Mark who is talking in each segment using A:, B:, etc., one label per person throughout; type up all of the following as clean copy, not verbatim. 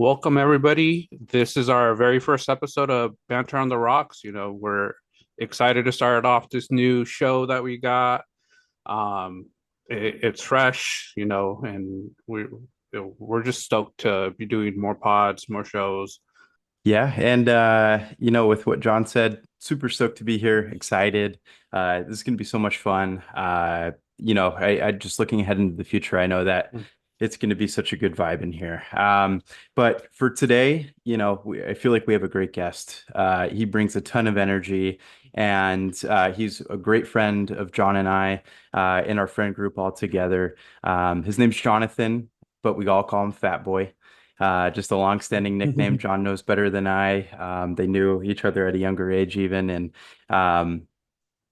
A: Welcome, everybody. This is our very first episode of Banter on the Rocks. We're excited to start off this new show that we got. It's fresh, and we're just stoked to be doing more pods, more shows.
B: Yeah, and with what John said, super stoked to be here, excited. This is gonna be so much fun. I just looking ahead into the future, I know that it's gonna be such a good vibe in here. But for today, I feel like we have a great guest. He brings a ton of energy, and he's a great friend of John and I in our friend group all together. His name's Jonathan, but we all call him Fat Boy. Just a long-standing nickname. John knows better than I. They knew each other at a younger age, even, and um,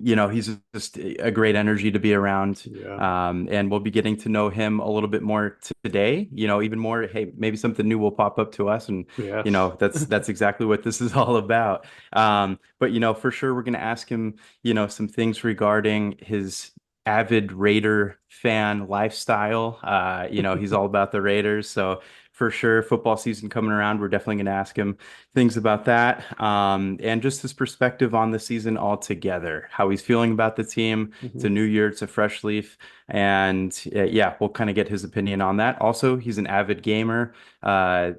B: he's just a great energy to be around.
A: Yeah.
B: And we'll be getting to know him a little bit more today. Even more. Hey, maybe something new will pop up to us, and
A: Yes.
B: that's exactly what this is all about. But for sure, we're going to ask him, some things regarding his avid Raider fan lifestyle. He's all about the Raiders, so for sure, football season coming around, we're definitely going to ask him things about that, and just his perspective on the season altogether, how he's feeling about the team. It's a
A: Mhm.
B: new year, it's a fresh leaf, and yeah, we'll kind of get his opinion on that. Also, he's an avid gamer.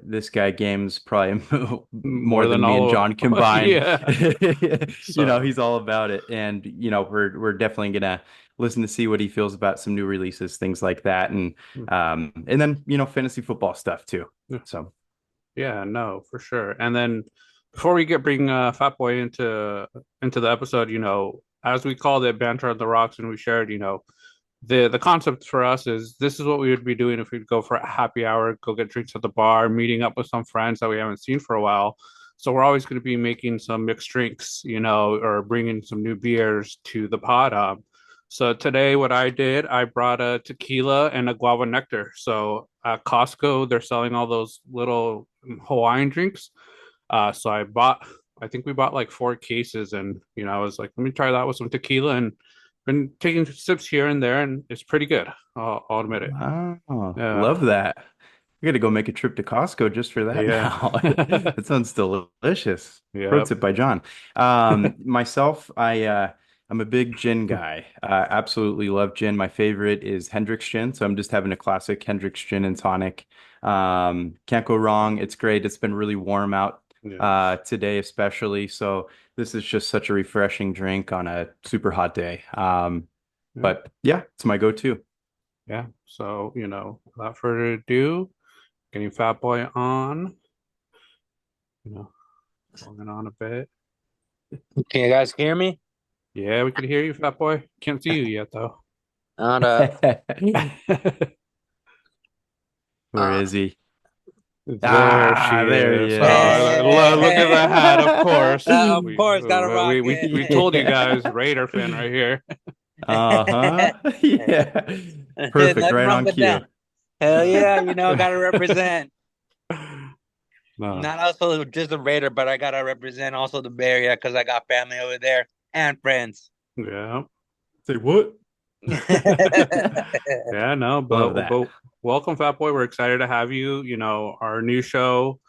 B: This guy games probably more
A: More than
B: than me and
A: all
B: John
A: of
B: combined.
A: yeah. So
B: He's all about it, and we're definitely gonna listen to see what he feels about some new releases, things like that, and then fantasy football stuff too. So
A: yeah, no, for sure. And then before we get bring Fat Boy into the episode, as we called it Banter on the Rocks and we shared, the concept for us is this is what we would be doing if we'd go for a happy hour, go get drinks at the bar, meeting up with some friends that we haven't seen for a while. So we're always going to be making some mixed drinks, or bringing some new beers to the pod. So today, what I did, I brought a tequila and a guava nectar. So at Costco, they're selling all those little Hawaiian drinks. So I think we bought like four cases, and I was like, let me try that with some tequila, and been taking sips here and there, and it's pretty good. I'll admit it.
B: wow,
A: Yeah,
B: love that. I gotta go make a trip to Costco just for that
A: yeah,
B: now. That sounds delicious. Pro
A: yeah.
B: tip by John. Myself, I'm a big gin guy. Absolutely love gin. My favorite is Hendrick's gin, so I'm just having a classic Hendrick's gin and tonic. Can't go wrong. It's great. It's been really warm out
A: Yes.
B: today, especially. So this is just such a refreshing drink on a super hot day.
A: Yeah,
B: But yeah, it's my go-to.
A: yeah. So without further ado, getting Fat Boy on. You know, going on a bit.
C: Can you guys hear me?
A: Yeah, we could hear you, Fat Boy. Can't see you yet, though.
C: Not
B: Where
C: uh,
B: is he?
A: There she
B: Ah, there he
A: is.
B: is.
A: Look at the hat. Of course,
C: of
A: we
C: course, gotta rock
A: we we
C: it.
A: we
B: Yeah.
A: told you guys, Raider fan right here.
B: Uh-huh. Yeah. Perfect.
C: Nothing
B: Right
C: wrong
B: on
C: with that.
B: cue.
C: Hell yeah, gotta represent.
A: No,
C: Not also just a Raider, but I gotta represent also the Bay Area because I got family over there and friends.
A: yeah. Say what? Yeah, no,
B: Love that.
A: but welcome, Fat Boy. We're excited to have you. Our new show.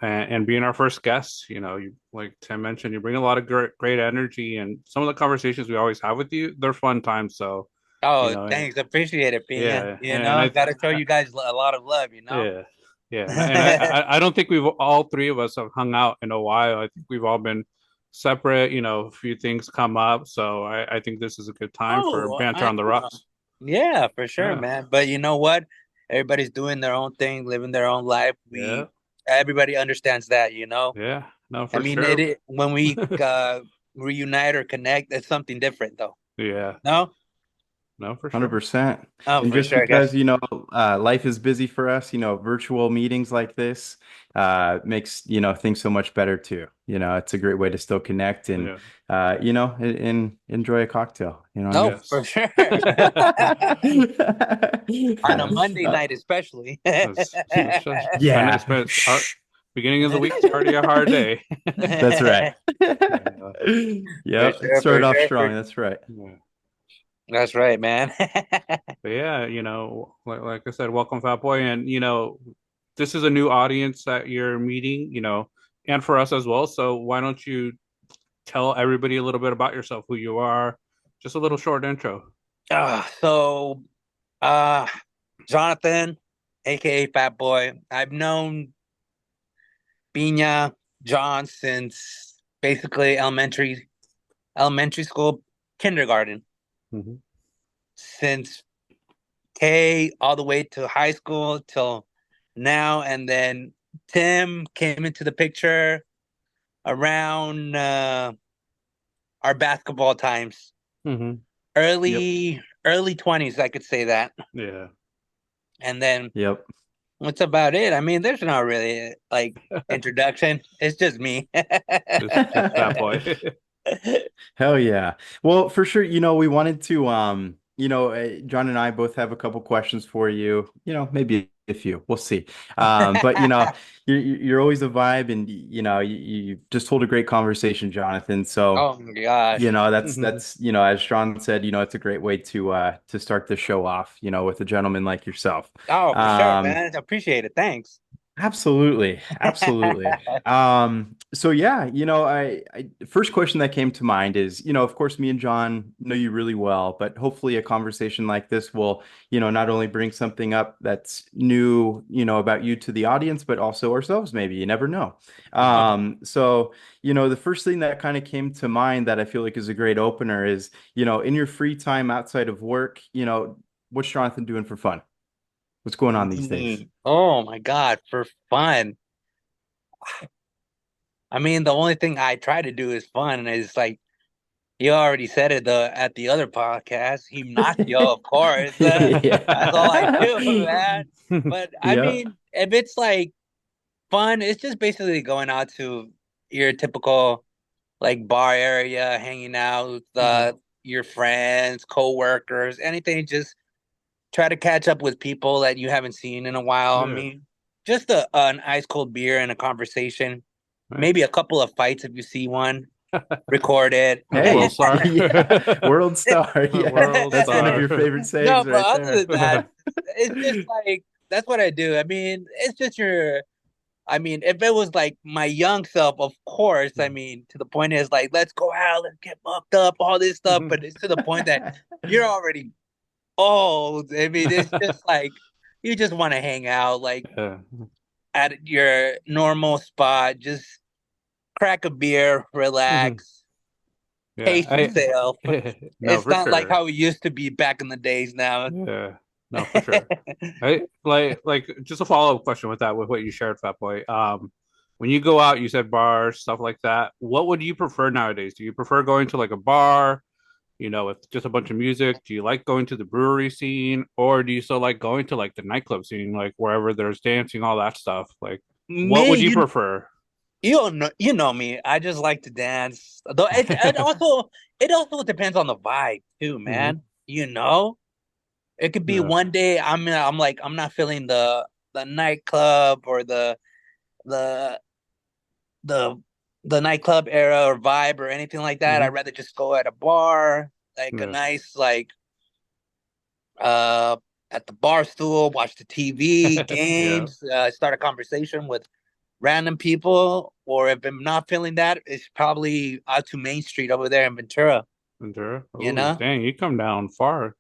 A: And being our first guest. You like Tim mentioned, you bring a lot of great energy, and some of the conversations we always have with you, they're fun times. So, you
C: Oh,
A: know,
C: thanks. Appreciate it, Pina.
A: yeah, and I,
C: Gotta show you guys a lot of love.
A: yeah, yeah, and I don't think we've all three of us have hung out in a while. I think we've all been separate. A few things come up, so I think this is a good time for
C: Oh,
A: banter
C: I
A: on the
C: know.
A: rocks.
C: Yeah, for sure,
A: Yeah,
C: man. But you know what? Everybody's doing their own thing, living their own life.
A: yeah,
C: Everybody understands that.
A: yeah. No,
C: I
A: for
C: mean,
A: sure.
C: when we reunite or connect, it's something different, though.
A: Yeah,
C: No?
A: no, for sure.
B: 100%.
C: Oh,
B: And
C: for
B: just
C: sure, I
B: because,
C: guess.
B: life is busy for us, virtual meetings like this makes, things so much better too. It's a great way to still connect and,
A: Yeah.
B: enjoy a cocktail. You know what I
C: No,
B: mean?
A: Yes.
C: for sure. On a Monday
B: Uh,
C: night, especially.
A: It's
B: yeah.
A: been our beginning of the week is already a hard day.
B: That's right.
A: Yeah,
C: For
B: Yep. It
C: sure, for
B: started off
C: sure,
B: strong. That's right.
A: yeah.
C: That's right, man.
A: But yeah, like I said, welcome, Fat Boy, and this is a new audience that you're meeting, and for us as well. So why don't you tell everybody a little bit about yourself, who you are, just a little short intro.
C: So, uh, Jonathan, aka Fat Boy. I've known Bina John since basically elementary school, kindergarten,
A: Mm-hmm.
C: since K all the way to high school till now, and then Tim came into the picture around our basketball times,
A: Mm-hmm. Yep.
C: early 20s, I could say that.
A: Yeah.
C: And then
B: Yep.
C: that's about it. I mean, there's not really like introduction. It's just me.
A: Just Fat Boy.
B: Hell yeah. Well, for sure, we wanted to John and I both have a couple questions for you. Maybe a few. We'll see. But you're always a vibe, and you just hold a great conversation, Jonathan. So,
C: Oh my gosh.
B: that's as Sean said, it's a great way to start the show off, with a gentleman like yourself.
C: Oh, for sure,
B: Um
C: man. I appreciate it. Thanks.
B: Absolutely. Absolutely. So yeah, I first question that came to mind is, of course, me and John know you really well, but hopefully a conversation like this will, not only bring something up that's new, about you to the audience, but also ourselves, maybe. You never know. So, the first thing that kind of came to mind that I feel like is a great opener is, in your free time outside of work, what's Jonathan doing for fun? What's going on these days?
C: Oh my God, for fun. I mean, the only thing I try to do is fun, and it's like you already said it at the other podcast. Gimnasio, of course. That's all I do,
B: Yeah.
C: man. But I
B: Yeah.
C: mean, if it's like fun, it's just basically going out to your typical like bar area, hanging out with
A: Mhm.
C: your friends, co-workers, anything. Just try to catch up with people that you haven't seen in a while. I
A: Yeah.
C: mean, just an ice cold beer and a conversation. Maybe
A: Nice.
C: a couple of fights if you see one. Record it.
A: World
B: Hey,
A: star.
B: yeah, world star. Yeah,
A: World
B: that's one of
A: star.
B: your favorite
C: No,
B: sayings
C: but
B: right
C: other
B: there.
C: than that, it's just like that's what I do. I mean, it's just I mean, if it was like my young self, of course, I mean, to the point is like, let's go out, let's get mucked up, all this stuff. But it's to the point that you're already old. I mean, it's just like you just want to hang out, like
A: Yeah.
C: at your normal spot, just crack a beer,
A: Mhm.
C: relax,
A: Yeah.
C: pace yourself.
A: No,
C: It's
A: for
C: not like
A: sure.
C: how it used to be back in the days now.
A: Yeah. No, for sure. I like just a follow-up question with that, with what you shared, Fat Boy. When you go out, you said bars, stuff like that. What would you prefer nowadays? Do you prefer going to like a bar, with just a bunch of music? Do you like going to the brewery scene, or do you still like going to like the nightclub scene, like wherever there's dancing, all that stuff? Like, what
C: Me,
A: would you prefer?
C: you know me. I just like to dance. Though it also depends on the vibe too,
A: Hmm.
C: man. You know, it could be
A: Yeah.
C: one day I'm like I'm not feeling the nightclub or the the the nightclub era or vibe or anything like that.
A: Hmm.
C: I'd rather just go at a bar, like a
A: Yeah.
C: nice like uh at the bar stool, watch the TV,
A: Yeah.
C: games, start a conversation with random people. Or if I'm not feeling that, it's probably out to Main Street over there in Ventura.
A: Ventura.
C: You
A: Oh,
C: know,
A: dang, you come down far,
C: I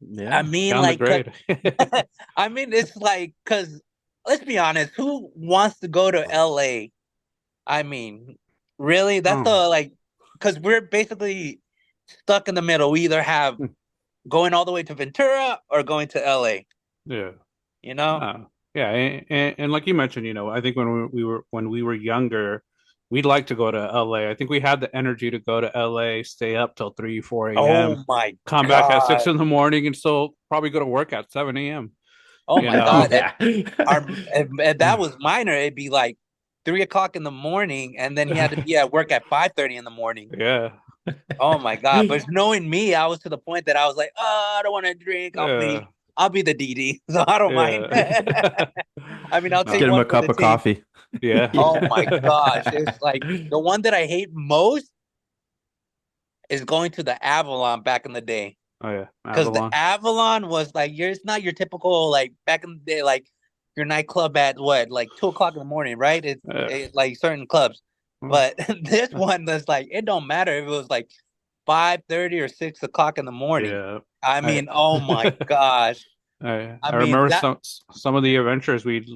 B: Yeah.
C: mean,
A: down the
C: like,
A: grade.
C: I mean, it's like, cause let's be honest, who wants to go to LA? I mean, really, that's
A: Oh,
C: the like, cause we're basically stuck in the middle. We either have going all the way to Ventura or going to LA.
A: yeah.
C: You know?
A: Yeah, and like you mentioned, I think when we were younger, we'd like to go to LA. I think we had the energy to go to LA, stay up till 3, 4 a.m.,
C: Oh my
A: come back at 6
C: God.
A: in the morning, and still probably go to work at 7 a.m.
C: Oh
A: You
C: my
A: know,
C: God.
B: Yeah.
C: If that was minor, it'd be like 3 o'clock in the morning, and then he had to be at work at 5:30 in the morning.
A: yeah,
C: Oh my God. But knowing me, I was to the point that I was like, oh, I don't want to drink.
A: yeah,
C: I'll be the DD. So I don't mind.
A: yeah.
C: I mean, I'll
B: Let's
C: take
B: get him
A: No,
C: one
B: a
C: for the
B: cup of
C: team.
B: coffee.
A: yeah.
C: Oh my
B: Yeah.
C: gosh. It's like the one that I hate most is going to the Avalon back in the day.
A: Oh yeah,
C: Because the
A: Avalon.
C: Avalon was like, it's not your typical, like back in the day, like your nightclub at what, like 2 o'clock in the morning, right? Like certain clubs, but this one was like it don't matter if it was like 5:30 or 6 o'clock in the morning.
A: Yeah.
C: I mean, oh my gosh.
A: I
C: mean
A: remember
C: that.
A: some of the adventures we'd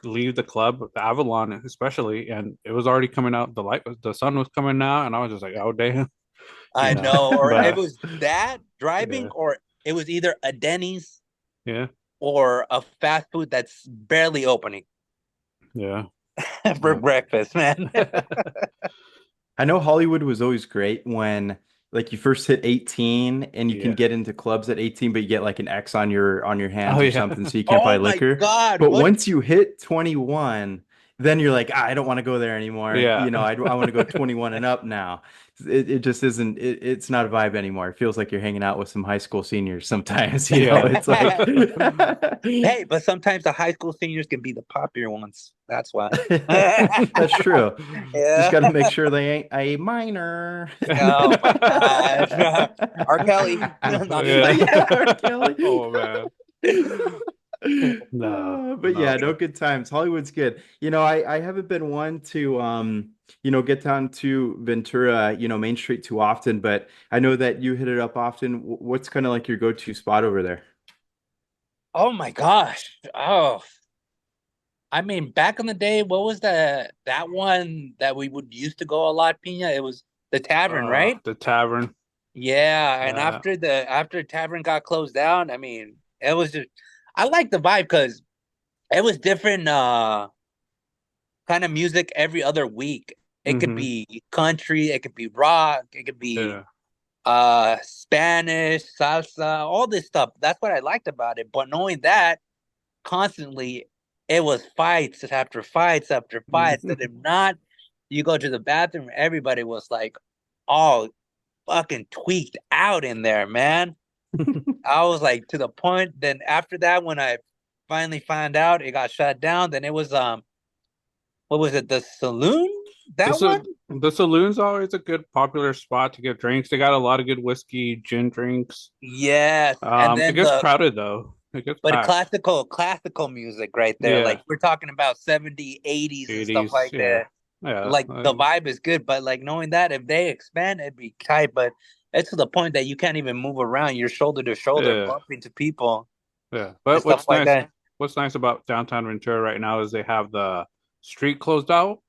A: leave the club, the Avalon especially, and it was already coming out. The sun was coming out, and I was just like, oh damn,
C: I know, or it
A: But
C: was that driving,
A: yeah,
C: or it was either a Denny's
A: yeah,
C: or a fast food that's barely opening
A: yeah.
C: for breakfast, man.
B: I know Hollywood was always great when like you first hit 18 and you can
A: Yeah.
B: get into clubs at 18, but you get like an X on your
A: Oh
B: hands or
A: yeah.
B: something, so you can't buy
C: Oh my
B: liquor.
C: God,
B: But
C: what?
B: once you hit 21, then you're like, I don't want to go there anymore.
A: Yeah.
B: I want to go 21 and up now. It just isn't it's not a vibe anymore. It feels like you're hanging out with some high school seniors sometimes,
A: Yeah.
B: It's like
C: Hey, but sometimes the high school seniors can be the popular ones. That's why.
B: that's true. Just
C: Yeah.
B: got to make sure they ain't a minor.
C: Oh my gosh. R. Kelly. No, I'm just
A: Yeah.
C: like,
B: Yeah, R. Kelly.
A: Oh man. No,
B: But
A: no.
B: yeah, no, good times. Hollywood's good. I haven't been one to get down to Ventura, Main Street too often, but I know that you hit it up often. What's kind of like your go-to spot over there?
C: oh my gosh. Oh, I mean, back in the day, what was that one that we would used to go a lot, Pina? It was the tavern, right?
A: The tavern.
C: Yeah, and
A: Yeah.
C: after tavern got closed down, I mean, it was just I like the vibe because it was different kind of music every other week. It could
A: Hmm.
C: be country, it could be rock, it could be
A: Yeah.
C: Spanish, salsa, all this stuff. That's what I liked about it. But knowing that constantly it was fights after fights after fights. That if not, you go to the bathroom, everybody was like all fucking tweaked out in there, man. I was like to the point. Then after that, when I finally found out it got shut down, then it was what was it? The saloon?
A: The
C: That one?
A: sa- the saloon's always a good popular spot to get drinks. They got a lot of good whiskey, gin drinks.
C: Yes. And
A: It
C: then
A: gets crowded though. It gets
C: but
A: packed.
C: classical music right there.
A: Yeah.
C: Like we're talking about 70s, 80s and stuff
A: 80s.
C: like
A: Yeah.
C: that.
A: Yeah.
C: Like the vibe is good, but like knowing that if they expand, it'd be tight. But it's to the point that you can't even move around. You're shoulder to shoulder,
A: Yeah.
C: bumping to people
A: Yeah.
C: and
A: But
C: stuff like that.
A: what's nice about downtown Ventura right now is they have the street closed out.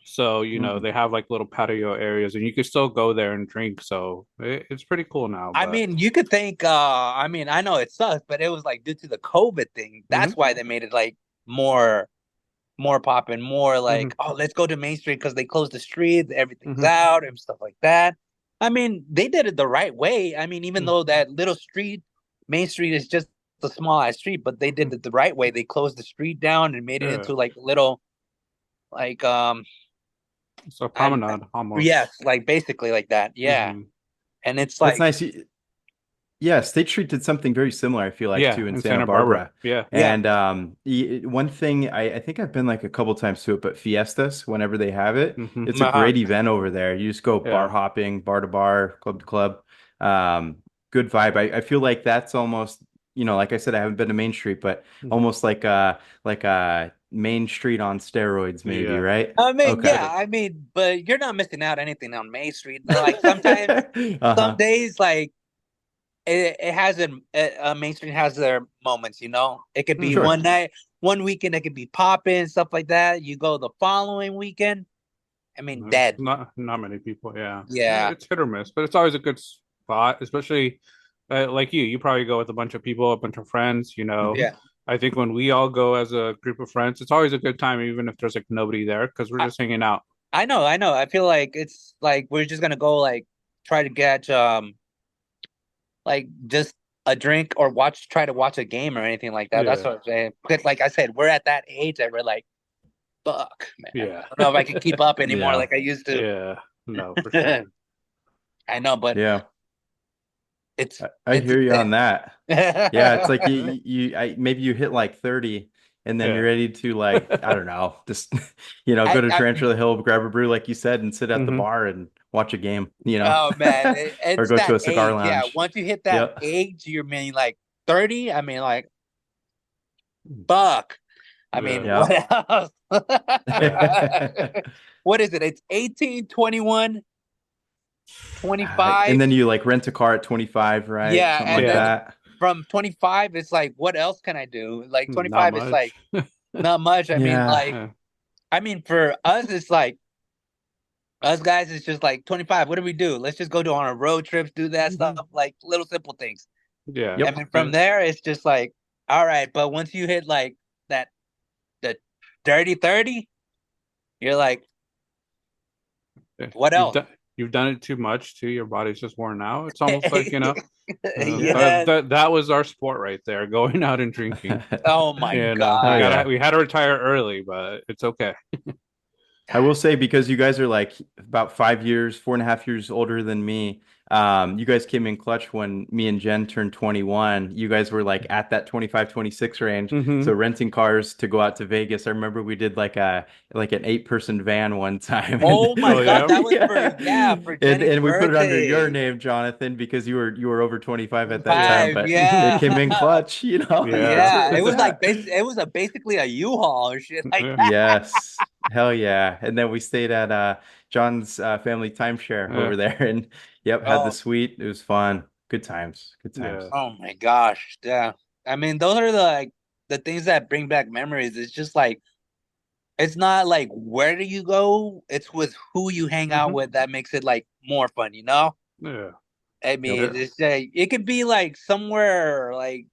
A: So,
B: Mhm.
A: they have like little patio areas and you can still go there and drink. So it's pretty cool now.
C: I
A: But
C: mean, you could think. I mean, I know it sucks, but it was like due to the COVID thing. That's
A: hmm
C: why they made it like more popping, more
A: hmm
C: like, oh, let's go to Main Street because they closed the street, everything's
A: hmm
C: out and stuff like that. I mean, they did it the right way. I mean, even though that little street, Main Street is just a small ass street, but they did it the right way. They closed the street down and made it
A: yeah.
C: into like a little, like
A: So
C: and
A: promenade
C: yes,
A: almost.
C: like basically like that. Yeah,
A: Hmm.
C: and it's
B: That's
C: like,
B: nice. Yeah, State Street did something very similar, I feel like,
A: Yeah,
B: too, in
A: in
B: Santa
A: Santa Barbara.
B: Barbara.
A: Yeah.
C: yeah,
B: And one thing I think I've been like a couple times to it, but Fiestas, whenever they have it,
A: Hmm.
B: it's a great event over there. You just go bar
A: Yeah.
B: hopping, bar to bar, club to club. Um, Good vibe. I feel like that's almost, like I said, I haven't been to Main Street, but almost like a Main Street on steroids, maybe,
A: Yeah.
B: right?
C: I mean,
B: Okay.
C: yeah, I mean, but you're not missing out anything on Main Street. Like sometimes, some
B: Uh-huh.
C: days, like it has Main Street has their moments. It could be
A: Hmm.
B: Sure.
C: one night, one weekend, it could be popping stuff like that. You go the following weekend, I mean, dead.
A: Not many people. Yeah.
C: Yeah,
A: It's hit or miss, but it's always a good spot, especially like you. You probably go with a bunch of people, a bunch of friends.
C: yeah.
A: I think when we all go as a group of friends, it's always a good time, even if there's like nobody there, because we're
C: I,
A: just hanging out.
C: I know, I know. I feel like it's like we're just gonna go like try to get like just a drink or try to watch a game or anything like that. That's
A: Yeah.
C: what I'm saying. Because like I said, we're at that age that we're like, fuck, man.
A: Yeah.
C: I don't know if I can keep up anymore
B: Yeah.
C: like I used to.
A: Yeah. No, for sure.
C: I know, but
B: Yeah.
C: it's
B: I
C: it's
B: hear you on
C: intense.
B: that. Yeah, it's like maybe you hit like 30 and then you're
A: Yeah.
B: ready to like, I don't know, just go
C: I,
B: to
C: I
B: Tarantula Hill, grab a brew like you said, and sit at the
A: Hmm.
B: bar and watch a game,
C: oh man,
B: or
C: it's
B: go to
C: that
B: a cigar
C: age. Yeah,
B: lounge.
C: once you hit that
B: Yep.
C: age, you're mean like 30. I mean, like fuck. I mean,
B: Yeah.
C: what else? What is it? It's 18, 21,
B: And
C: 25.
B: then you like rent a car at 25, right?
C: Yeah,
B: Something
C: and
B: like
A: Yeah.
C: then
B: that.
C: from 25, it's like, what else can I do? Like
A: Not
C: 25, it's like
A: much.
C: not much. I mean,
B: Yeah.
C: like,
A: Yeah.
C: I mean, for us, it's like us guys, it's just like 25. What do we do? Let's just go to on a road trips, do that stuff, like little simple things.
A: Yeah.
C: And
B: Yep.
C: then from there, it's just like, all right. But once you hit like that, the dirty 30, you're like,
A: Yeah.
C: what else?
A: You've done it too much too. Your body's just worn out. It's almost like,
C: Yeah.
A: that was our sport right there, going out and drinking.
C: Oh my
B: Hell
C: God.
B: yeah.
A: We had to retire early, but it's okay.
B: I will say because you guys are like about 5 years, 4.5 years older than me. You guys came in clutch when me and Jen turned 21. You guys were like at that 25, 26 range. So
A: Hmm.
B: renting cars to go out to Vegas. I remember we did like an 8-person van one time and
C: Oh my
A: Oh
C: God.
A: yeah.
C: That was
B: yeah.
C: for
B: And
C: Jenny's
B: we put it under your
C: birthday.
B: name, Jonathan, because you were over 25 at that
A: Yeah.
B: time,
C: 5,
B: but it came in
C: yeah.
B: clutch,
A: Yeah.
B: That's where it
C: Yeah. It
B: was
C: was like
B: at.
C: it was a basically a U-Haul or shit like
A: Yeah.
C: that.
B: Yes. Hell yeah. And then we stayed at John's family timeshare
A: Yeah.
B: over there and yep, had the
C: Oh,
B: suite. It was fun. Good times. Good
A: Yeah.
B: times.
C: oh my gosh. Yeah. I mean, those are the things that bring back memories. It's just like it's not like where do you go? It's with who you hang out
A: Hmm.
C: with that makes it like more fun, you know?
A: Yeah.
C: I
B: Yep.
C: mean, it's like it could be like somewhere like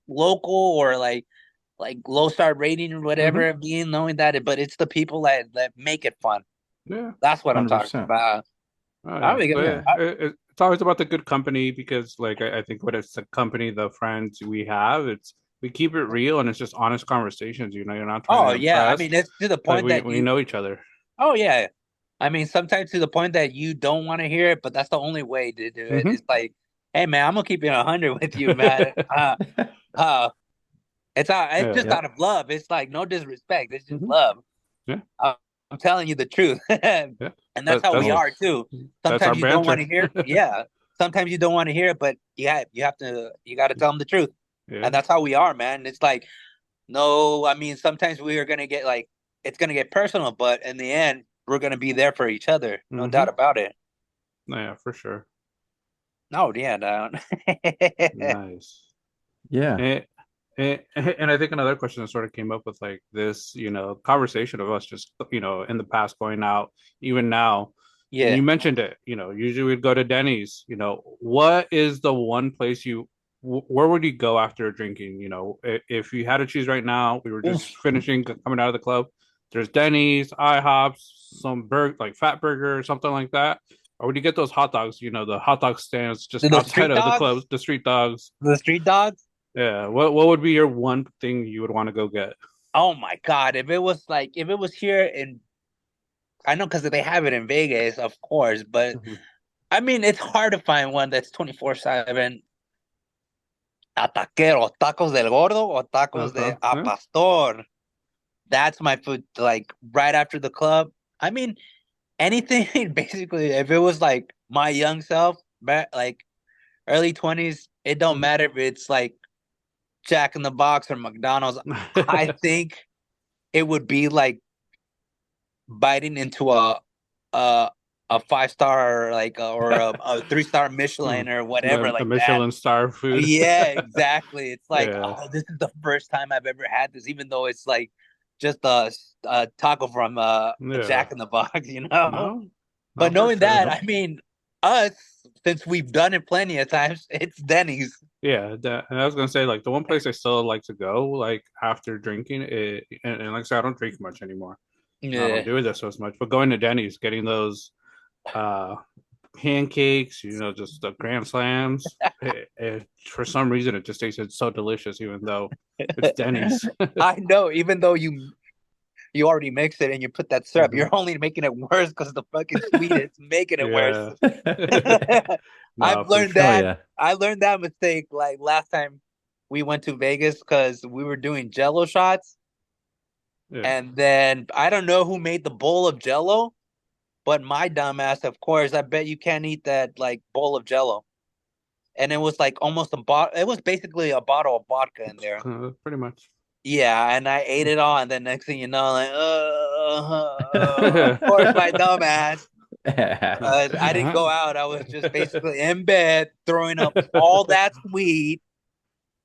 C: local or like low star rating or
A: Hmm.
C: whatever, being knowing that, but it's the people that make it fun.
A: Yeah.
C: That's what I'm talking
B: 100%.
C: about.
A: Oh
C: I
A: yeah.
C: mean,
B: Yeah.
A: It's always about the good company because, like, I think when it's the company, the friends we have, it's we keep it real and it's just honest conversations. You know, you're not trying
C: oh
A: to
C: yeah, I
A: impress.
C: mean, it's to the
A: Like
C: point that
A: we
C: you.
A: know each other.
C: Oh yeah, I mean, sometimes to the point that you don't want to hear it, but that's the only way to do it.
A: Hmm.
C: It's like, hey man, I'm gonna keep it 100 with you, man. Uh, it's
A: Yeah.
C: just out
B: Yep.
C: of love. It's like no disrespect. It's just
A: Hmm.
C: love.
A: Yeah.
C: I'm telling you the truth, and
A: Yeah.
C: that's how we
A: That's
C: are too.
A: that's our
C: Sometimes you don't want
A: banter.
C: to hear, yeah. Sometimes you don't want to hear it, but you have to, you got to tell them the truth, and
A: Yeah.
C: that's how we are, man. It's like, no, I mean, sometimes we are gonna get like, it's gonna get personal, but in the end, we're gonna be there for each other, no doubt
A: Hmm.
C: about it.
A: Yeah, for sure.
C: No, yeah, no.
A: Nice.
B: Yeah.
A: And I think another question that sort of came up with like this, conversation of us just, in the past going out, even now. And
C: Yeah.
A: you mentioned it, usually we'd go to Denny's. What is the one place where would you go after drinking? If you had to choose right now, we were just finishing coming out of the club. There's Denny's, IHOPs, some like Fat Burger or something like that. Or would you get those hot dogs, the hot dog stands just
C: The
A: outside
C: street
A: of the
C: dogs,
A: clubs, the street dogs?
C: the street dogs.
A: Yeah. What would be your one thing you would want to go get?
C: Oh my God, if it was here in, I know because they have it in Vegas, of course, but
A: Mhm.
C: I mean, it's hard to find one that's 24/7. Ataqueros, tacos del gordo or tacos de
A: Uh-huh.
C: a
A: Yeah.
C: pastor. That's my food, like right after the club. I mean, anything basically. If it was like my young self, like early 20s, it don't
A: Mhm.
C: matter if it's like Jack in the Box or McDonald's. I think it would be like biting into a a 5 star like or a 3 star
A: Hmm.
C: Michelin or whatever
A: The
C: like that.
A: Michelin star food.
C: Yeah, exactly. It's like,
A: Yeah.
C: oh, this is the first time I've ever had this, even though it's like just a taco from a
A: Yeah.
C: Jack in the Box, you know.
A: No,
C: But
A: not for
C: knowing
A: sure.
C: that,
B: Yep.
C: I mean, us since we've done it plenty of times, it's Denny's.
A: Yeah, and I was gonna say like the one place I still like to go like after drinking and like I said, I don't drink much anymore. I don't
C: Yeah.
A: do this as much, but going to Denny's, getting those uh pancakes, just the grand slams. For some reason, it just tasted so delicious, even though it's Denny's.
C: I know, even though you already mixed it and you put that syrup,
A: Mhm.
C: you're only making it worse because the fucking sweet is making it worse.
A: Yeah.
C: I've
A: No, for
C: learned
B: Hell
A: sure.
C: that.
B: yeah.
C: I learned that mistake like last time we went to Vegas because we were doing Jello shots,
A: Yeah.
C: and then I don't know who made the bowl of Jello, but my dumbass, of course, I bet you can't eat that like bowl of Jello, and it was like almost a bottle. It was basically a bottle of vodka in there.
A: Pretty much.
C: Yeah, and I ate it all, and then next thing you know, like, of course, my dumb ass. I didn't go out. I was just basically in bed, throwing up all that sweet,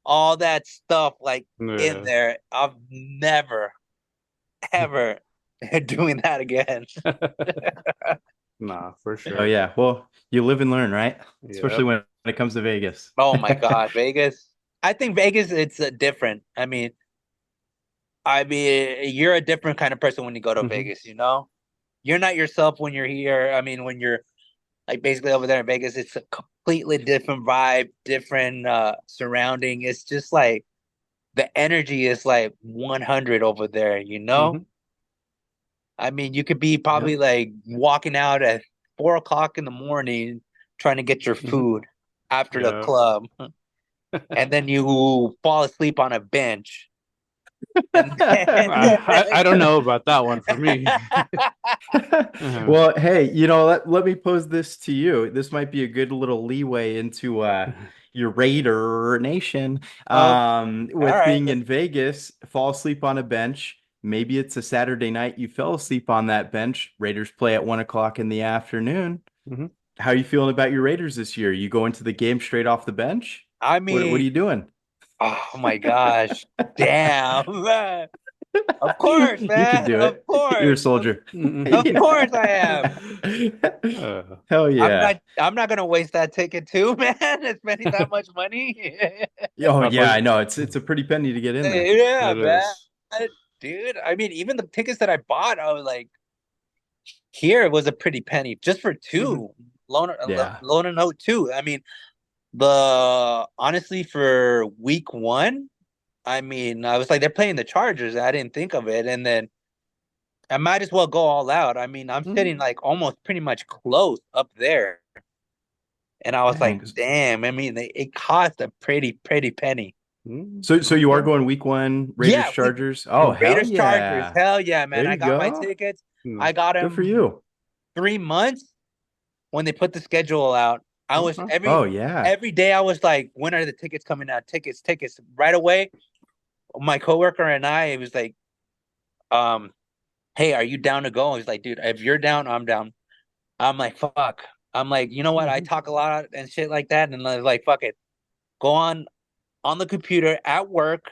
C: all that stuff like in
A: Yeah.
C: there. I'm never, ever doing that again.
A: Nah, for
B: Oh
A: sure.
B: yeah. Well, you live and learn, right? Especially
A: Yep.
B: when it comes to Vegas.
C: Oh my God, Vegas. I think Vegas, it's different. You're a different kind of person when you go to
A: Hmm.
C: Vegas, you know? You're not yourself when you're here. When you're like basically over there in Vegas, it's a completely different vibe, different surrounding. It's just like the energy is like 100 over there, you know?
A: Hmm.
C: You could be probably
B: Yep.
C: like walking out at 4 o'clock in the morning trying to get your
A: Hmm.
C: food after the
A: Yeah.
C: club, and then you fall asleep on a bench. And
A: I don't know about that one for me. Uh-huh.
B: Well, hey, let me pose this to you. This might be a good little leeway into your Raider Nation.
C: all
B: With
C: right,
B: being in Vegas, fall asleep on a bench. Maybe it's a Saturday night. You fell asleep on that bench. Raiders play at 1 o'clock in the afternoon.
A: Hmm.
B: How are you feeling about your Raiders this year? You go into the game straight off the bench?
C: I
B: What are
C: mean,
B: you doing?
C: oh my gosh, damn. Of course,
B: You can
C: man.
B: do
C: Of
B: it. You're a
C: course.
B: soldier.
C: Of
B: Yeah.
C: course I am.
B: Hell
C: I'm
B: yeah.
C: not I'm not gonna waste that ticket too, man. Spending that much money.
B: Oh
A: My
B: yeah,
A: buddy.
B: I know. It's a pretty penny to get in there.
C: Yeah,
A: It
C: man.
A: is.
C: Dude, even the tickets that I bought, I was like, here it was a pretty penny just for
A: Hmm.
C: two.
B: Yeah.
C: Loan a note two. The honestly for week one, I was like, they're playing the Chargers. I didn't think of it. And then I might as well go all out. I'm sitting
A: Hmm.
C: like almost pretty much close up there. And I was like,
B: Thanks.
C: damn, it cost a pretty penny.
B: So you are
A: Okay.
B: going week one, Raiders
C: Yeah,
B: Chargers. Oh hell
C: Raiders Chargers.
B: yeah.
C: Hell yeah, man.
B: There
C: I
B: you
C: got my
B: go.
C: tickets.
A: Mm.
C: I got
B: Good for
C: them
B: you.
C: 3 months when they put the schedule out. I was
A: Okay.
B: Oh yeah.
C: every day I was like, when are the tickets coming out? Tickets. Right away, my coworker and I, it was like, um, hey, are you down to go? He's like, dude, if you're down, I'm down. I'm like, fuck. I'm like, you know what? I
A: Mhm.
C: talk a lot and shit like that, and I was like, fuck it. Go on the computer at work,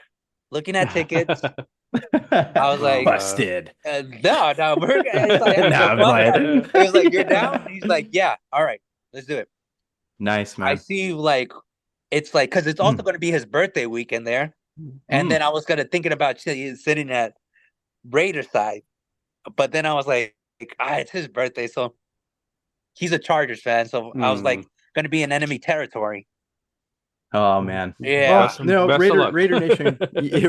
C: looking at tickets. I was like,
A: Uh,
B: Busted.
C: no, it's like,
B: No,
C: the
B: I'm
C: fuck.
B: playing.
C: He was like, you're down?
B: Yeah.
C: He's like, yeah, all right, let's do it.
B: Nice,
C: I
B: man.
C: see, like, it's like, because it's also
B: Mm.
C: going to be his birthday weekend there. And then
B: Mm.
C: I was kind of thinking about sitting at Raider side, but then I was like, it's his birthday, so he's a Chargers fan, so I was
A: mm.
C: like, going to be in enemy territory.
B: Oh man.
C: Yeah.
B: Well, no,
A: Best of luck.
B: Raider Nation.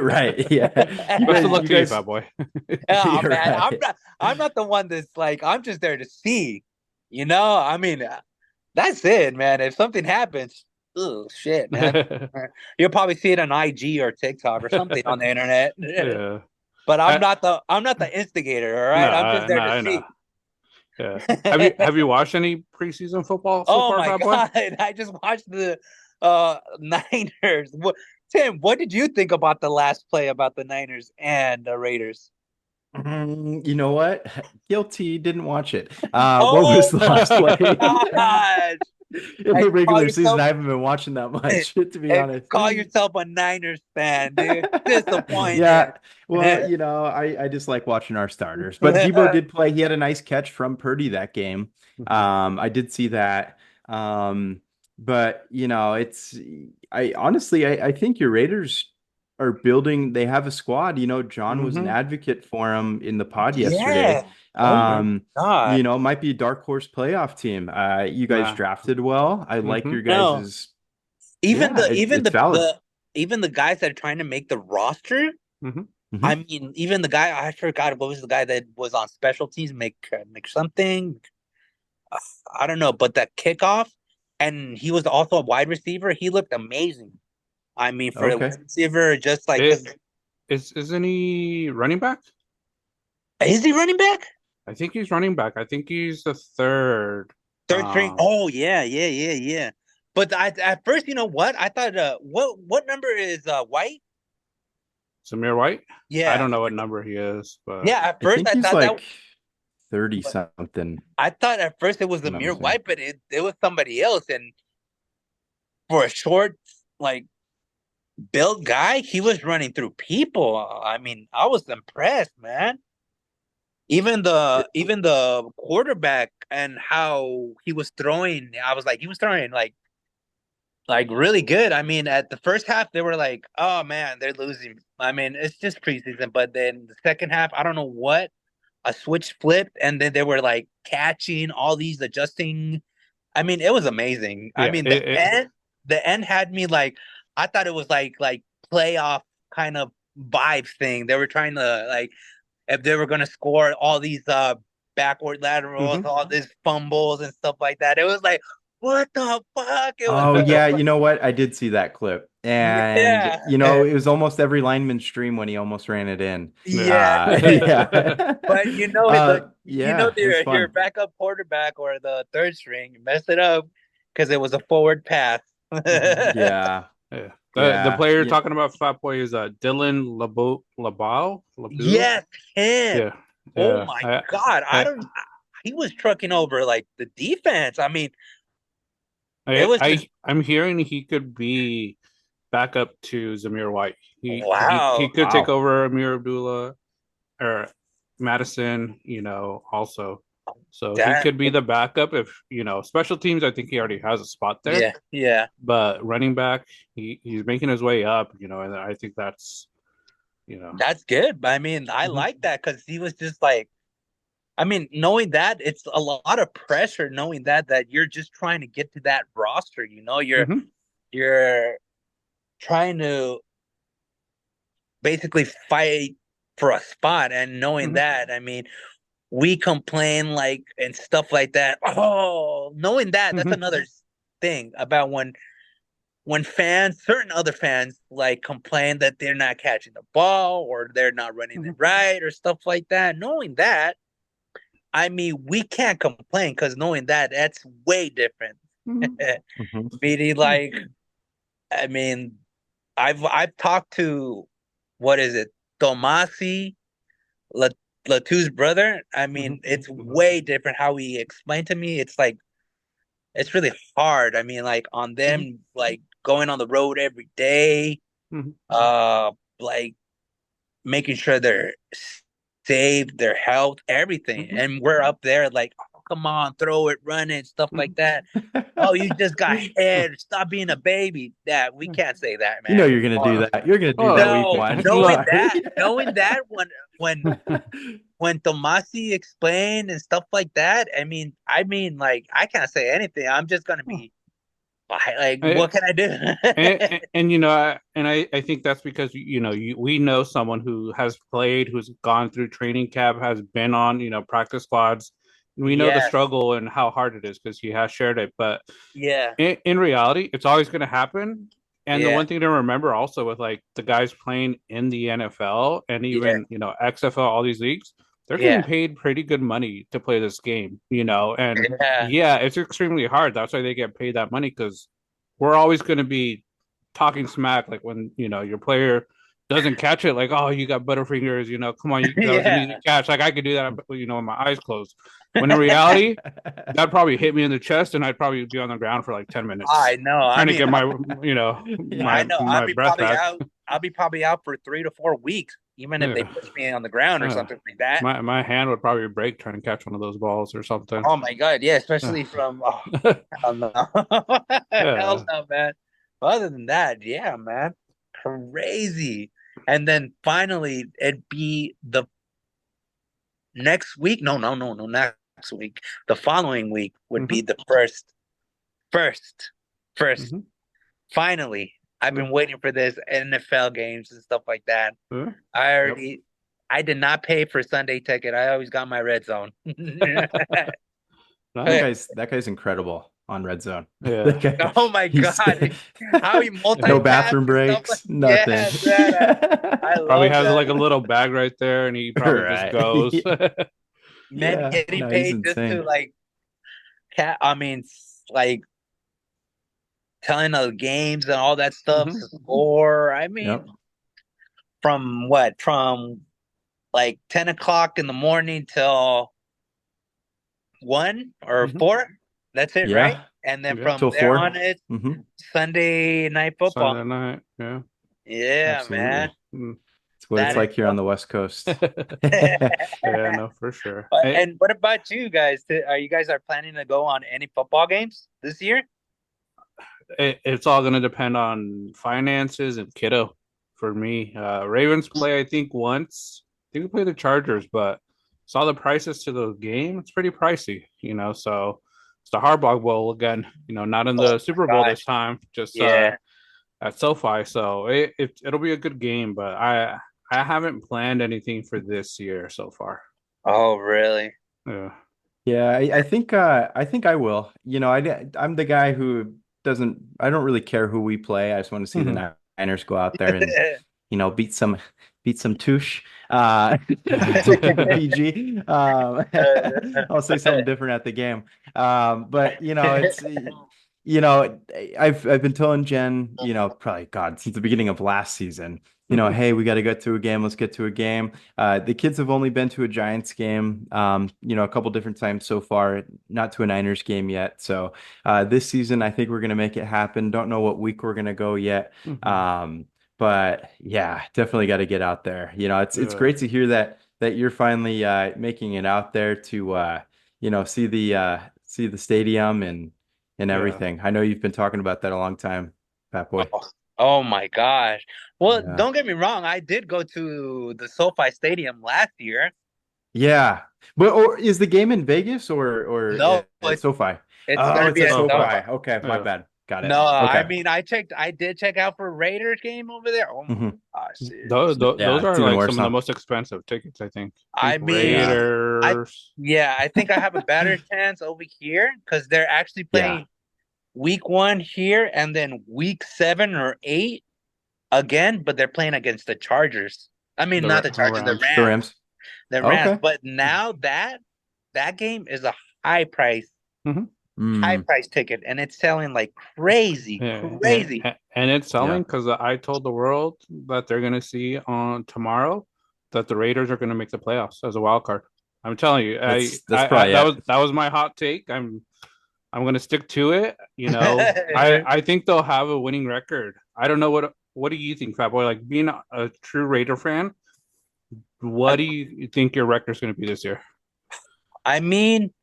B: Right. Yeah. You
A: Best of
B: guys,
A: luck
B: you
A: to you,
B: guys,
A: fat boy.
C: Oh
B: you're
C: man,
B: right.
C: I'm not the one that's like, I'm just there to see. You know, that's it, man. If something happens, oh shit, man. You'll probably see it on IG or TikTok or something on the internet.
A: Yeah.
C: But
A: I
C: I'm not the instigator, all
A: no,
C: right? I'm just there to
A: I know.
C: see.
A: Yeah. Have you watched any preseason football so
C: Oh
A: far,
C: my
A: fat boy?
C: God. I just watched the Niners. Tim, what did you think about the last play about the Niners and the Raiders?
B: You know what? Guilty. Didn't watch it. What
C: Oh
B: was the last
C: my
B: play?
C: gosh.
B: In
C: And
B: the
C: you call
B: regular season,
C: yourself
B: I haven't been watching that much, to be
C: and
B: honest.
C: call yourself a Niners fan, dude. Disappointed.
B: Yeah. Well, I just like watching our starters. But Debo did play. He had a nice catch from Purdy that game.
A: Mhm.
B: I did see that. But it's I honestly I think your Raiders are building, they have a squad. John was an
A: Mhm.
B: advocate for him in the pod yesterday.
C: Yeah. Oh my
B: Um,
C: God.
B: might be a dark horse playoff team. You guys
A: Nah.
B: drafted well. I like
A: Mhm.
B: your
C: No.
B: guys's,
C: Even
B: yeah,
C: the even
B: it's valid.
C: even the guys that are trying to make the roster,
A: Mhm.
B: Hmm.
C: even the guy, I forgot what was the guy that was on special teams, make something. Uh, I don't know, but that kickoff, and he was also a wide receiver. He looked amazing. For a
B: Okay.
C: wide receiver, just like because
A: It isn't he running back?
C: is he running back?
A: I think he's running back. I think he's the third.
C: Third string. Oh yeah. But at first, you know what? I thought what number is White?
A: Samir White. I
C: Yeah.
A: don't know what number he is, but
C: Yeah, at
B: I
C: first
B: think
C: I
B: he's
C: thought
B: like
C: that
B: 30 something.
C: I thought at first it was
B: I'm not
C: Amir
B: mistaken.
C: White, but it was somebody else. And for a short, like built guy, he was running through people. I mean, I was impressed, man. Even the quarterback and how he was throwing, I was like, he was throwing like really good. I mean, at the first half, they were like, "Oh man, they're losing." I mean, it's just preseason, but then the second half, I don't know what a switch flipped, and then they were like catching all these adjusting. I mean, it was amazing. I
A: yeah,
C: mean, the end had me like, I thought it was like playoff kind of vibes thing. They were trying to like if they were gonna score all these backward laterals,
A: mhm.
C: all these fumbles and stuff like that. It was like, what the fuck? It was
B: Oh
C: so
B: yeah, you know what? I did see that clip. And
C: yeah.
B: you know, it was almost every lineman's dream when he almost ran it in.
C: Yeah.
B: Yeah.
C: But
B: Yeah, it was
C: your
B: fun.
C: backup quarterback or the third string messed it up because it was a forward pass.
B: Yeah.
A: Yeah. The
B: Yeah.
A: player
B: Yeah.
A: talking about Fat Boy is Dylan Laboux.
C: Yes, him.
A: Yeah,
C: Oh
A: yeah.
C: my God.
A: I,
C: He was trucking over like the defense. I mean, it
A: I,
C: was just
A: I, I'm hearing he could be back up to Zamir White. He
C: wow.
A: could take
B: Wow.
A: over Amir Abdullah or Madison, also. So he
C: That
A: could be the backup if, special teams, I think he already has a spot there.
C: yeah, yeah.
A: But running back, he's making his way up, and I think that's,
C: That's good. I mean, I
A: mhm,
C: like that because he was just like I mean, knowing that it's a lot of pressure knowing that you're just trying to get to that roster,
A: mhm,
C: you're trying to basically fight for a spot and knowing
A: mhm,
C: that, I mean, we complain like and stuff like that. Oh, knowing that that's
A: mhm,
C: another thing about when fans, certain other fans like complain that they're not catching the ball or they're not running it
A: mhm,
C: right or stuff like that. Knowing that I mean, we can't complain because knowing that that's way different.
A: mhm,
B: Mhm.
C: Meaning, like, I mean, I've talked to what is it, Tomasi La, Latu's brother. I
A: mhm,
C: mean, it's way different how he explained to me. It's like it's really hard. I mean, like on
A: mhm,
C: them, like going on the road every day,
A: mhm,
C: uh, like making sure they're safe, their health, everything.
A: mhm,
C: And we're up there like, oh, come on, throw it, run it, stuff like
A: mhm.
C: that. Oh, you just got hit. Stop being a baby. That we can't say that,
B: You know
C: man.
B: you're gonna do
A: Well,
B: that. You're gonna do that
A: well,
B: week
C: No,
B: one. You
C: knowing
B: are.
C: that, knowing that when when Tomasi explained and stuff like that, I mean, like I can't say anything. I'm just gonna be like,
A: I,
C: what can I do?
A: and I think that's because we know someone who has played, who's gone through training camp, has been on practice squads. We know the
C: Yes,
A: struggle and how hard it is because he has shared it. But
C: yeah,
A: in reality, it's always going to happen. And the
C: yeah,
A: one thing to remember also with like the guys playing in the NFL and
C: yeah,
A: even XFL, all these leagues, they're getting
C: yeah,
A: paid pretty good money to play this game. And
C: yeah.
A: yeah, it's extremely hard. That's why they get paid that money because we're always going to be talking smack like when your player doesn't catch it like, oh, you got butterfingers, come on, that was an easy
C: Yeah.
A: catch, like I could do that with my eyes closed, when in reality that'd probably hit me in the chest and I'd probably be on the ground for like 10 minutes
C: I know. I
A: trying to
C: mean,
A: get my
B: Yeah.
C: I
A: my
C: know.
A: my breath back.
C: I'll be probably out for 3 to 4 weeks, even if they
A: Yeah.
C: push me on the ground or
A: uh,
C: something like that.
A: my hand would probably break trying to catch one of those balls or something.
C: Oh my God, yeah,
A: Uh,
C: especially from hell no. Hell
A: yeah.
C: no, man. But other than that, yeah, man. Crazy. And then finally it'd be the next week. No, no, no, no, next week. The following week would be
A: Hmm.
C: the first, first.
A: Hmm.
C: Finally, I've
A: Yeah.
C: been waiting for this NFL games and stuff like that.
A: Yeah.
C: I
A: Yep.
C: already, I did not pay for Sunday ticket. I always got my red zone.
A: Nice.
B: That guy's incredible on Red Zone.
A: Yeah.
B: That guy,
C: Oh my
B: he's
C: God, how he
B: no
C: multitasks
B: bathroom
C: and stuff like
B: breaks, nothing.
C: yeah, man. I
A: Probably
C: love
A: has like
C: that.
A: a little bag right there and he probably just
B: Right.
A: goes.
C: Man,
B: Yeah.
C: getting
B: No, he's
C: paid just to
B: insane.
C: like I mean, like telling the games and all that stuff,
A: Hmm.
C: score. I mean,
B: Yep.
C: from what? From like 10 o'clock in the morning till 1 or
A: Mhm.
C: 4. That's it, right?
B: Yeah.
C: And then
A: Yeah.
C: from
B: Till
C: there on,
B: 4.
C: it's
B: Hmm.
C: Sunday night football.
A: Sunday night. Yeah.
C: Yeah, man.
B: Absolutely.
A: Mm.
B: It's what it's
C: That is
B: like here on the West Coast.
A: Yeah, no, for sure.
C: And what about you guys? Are you guys planning to go on any football games this year?
A: It's all going to depend on finances and kiddo for me. Ravens play, I think, once. I think we play the Chargers, but saw the prices to the game. It's pretty pricey, So it's the Hardball Bowl again, not in
C: Oh
A: the
C: my
A: Super Bowl this
C: gosh.
A: time, just
C: Yeah.
A: at SoFi. So it'll be a good game, but I haven't planned anything for this year so far.
C: Oh, really?
A: Yeah.
B: Yeah, I think I will. I'm the guy who doesn't I don't really care who we play. I just want to see
A: Mhm.
B: the Niners go out there and beat some touche. To keep it PG. I'll say something different at the game. But it's I've been telling Jen, probably God, since the beginning of last season, hey, we got to get to a game. Let's get to a game. The kids have only been to a Giants game, a couple different times so far, not to a Niners game yet. So this season, I think we're going to make it happen. Don't know what week we're going to go yet.
A: Mhm.
B: But yeah, definitely got to get out there. It's
A: Yeah.
B: great to hear that you're finally making it out there to see the stadium and
A: Yeah.
B: everything. I know you've been talking about that a long time, Fat Boy.
C: Oh, oh my gosh. Well,
B: Yeah.
C: don't get me wrong. I did go to the SoFi Stadium last year.
B: Yeah. But or is the game in Vegas or
C: No,
B: at SoFi?
C: it's
B: Oh,
C: gonna
B: it's
C: be
B: at
C: at
A: SoFi.
C: SoFi.
B: SoFi. Okay, my
A: Yeah.
B: bad. Got it.
C: No, I
B: Okay.
C: mean, I did check out for Raiders game over there. Oh my
B: Hmm.
C: gosh, dude.
B: Yeah,
A: Those
B: it's
A: are
B: even
A: like
B: worse,
A: some of the
B: huh?
A: most expensive tickets, I think. I think
C: I mean,
B: Yeah.
C: I
A: Raiders.
C: yeah, I think I have a better chance over here because they're actually
B: Yeah.
C: playing week 1 here and then week 7 or 8 again, but they're playing against the Chargers. I mean, not the Chargers, the
A: Rams.
B: The
C: Rams.
B: Rams.
C: The Rams.
B: Okay.
C: But now that game is a high price,
A: Hmm.
C: high
B: Mm,
C: price ticket, and it's selling like crazy,
A: Yeah, yeah,
C: crazy.
A: and it's
B: yeah.
A: selling because I told the world that they're gonna see on tomorrow that the Raiders are gonna make the playoffs as a wild card. I'm telling you,
B: That's probably it.
A: that was my hot take. I'm gonna stick to it. I think they'll have a winning record. I don't know what do you think, Fat Boy? Like being a true Raider fan, what
C: I,
A: do you think your record's gonna be this year?
C: I mean,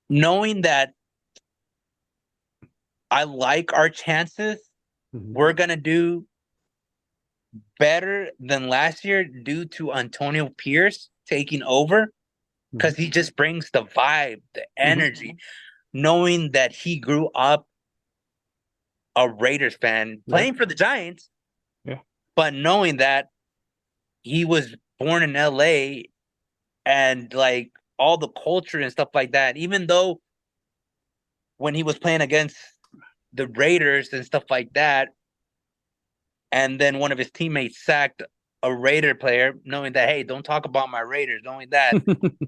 C: knowing that I like our chances,
A: Mhm.
C: we're gonna do better than last year due to Antonio Pierce taking over because
A: Mhm.
C: he just brings the vibe, the
A: Mhm.
C: energy, knowing that he grew up a Raiders fan
A: Yeah,
C: playing for the Giants,
A: yeah.
C: but knowing that he was born in LA and like all the culture and stuff like that, even though when he was playing against the Raiders and stuff like that, and then one of his teammates sacked a Raider player, knowing that, hey, don't talk about my Raiders, knowing that,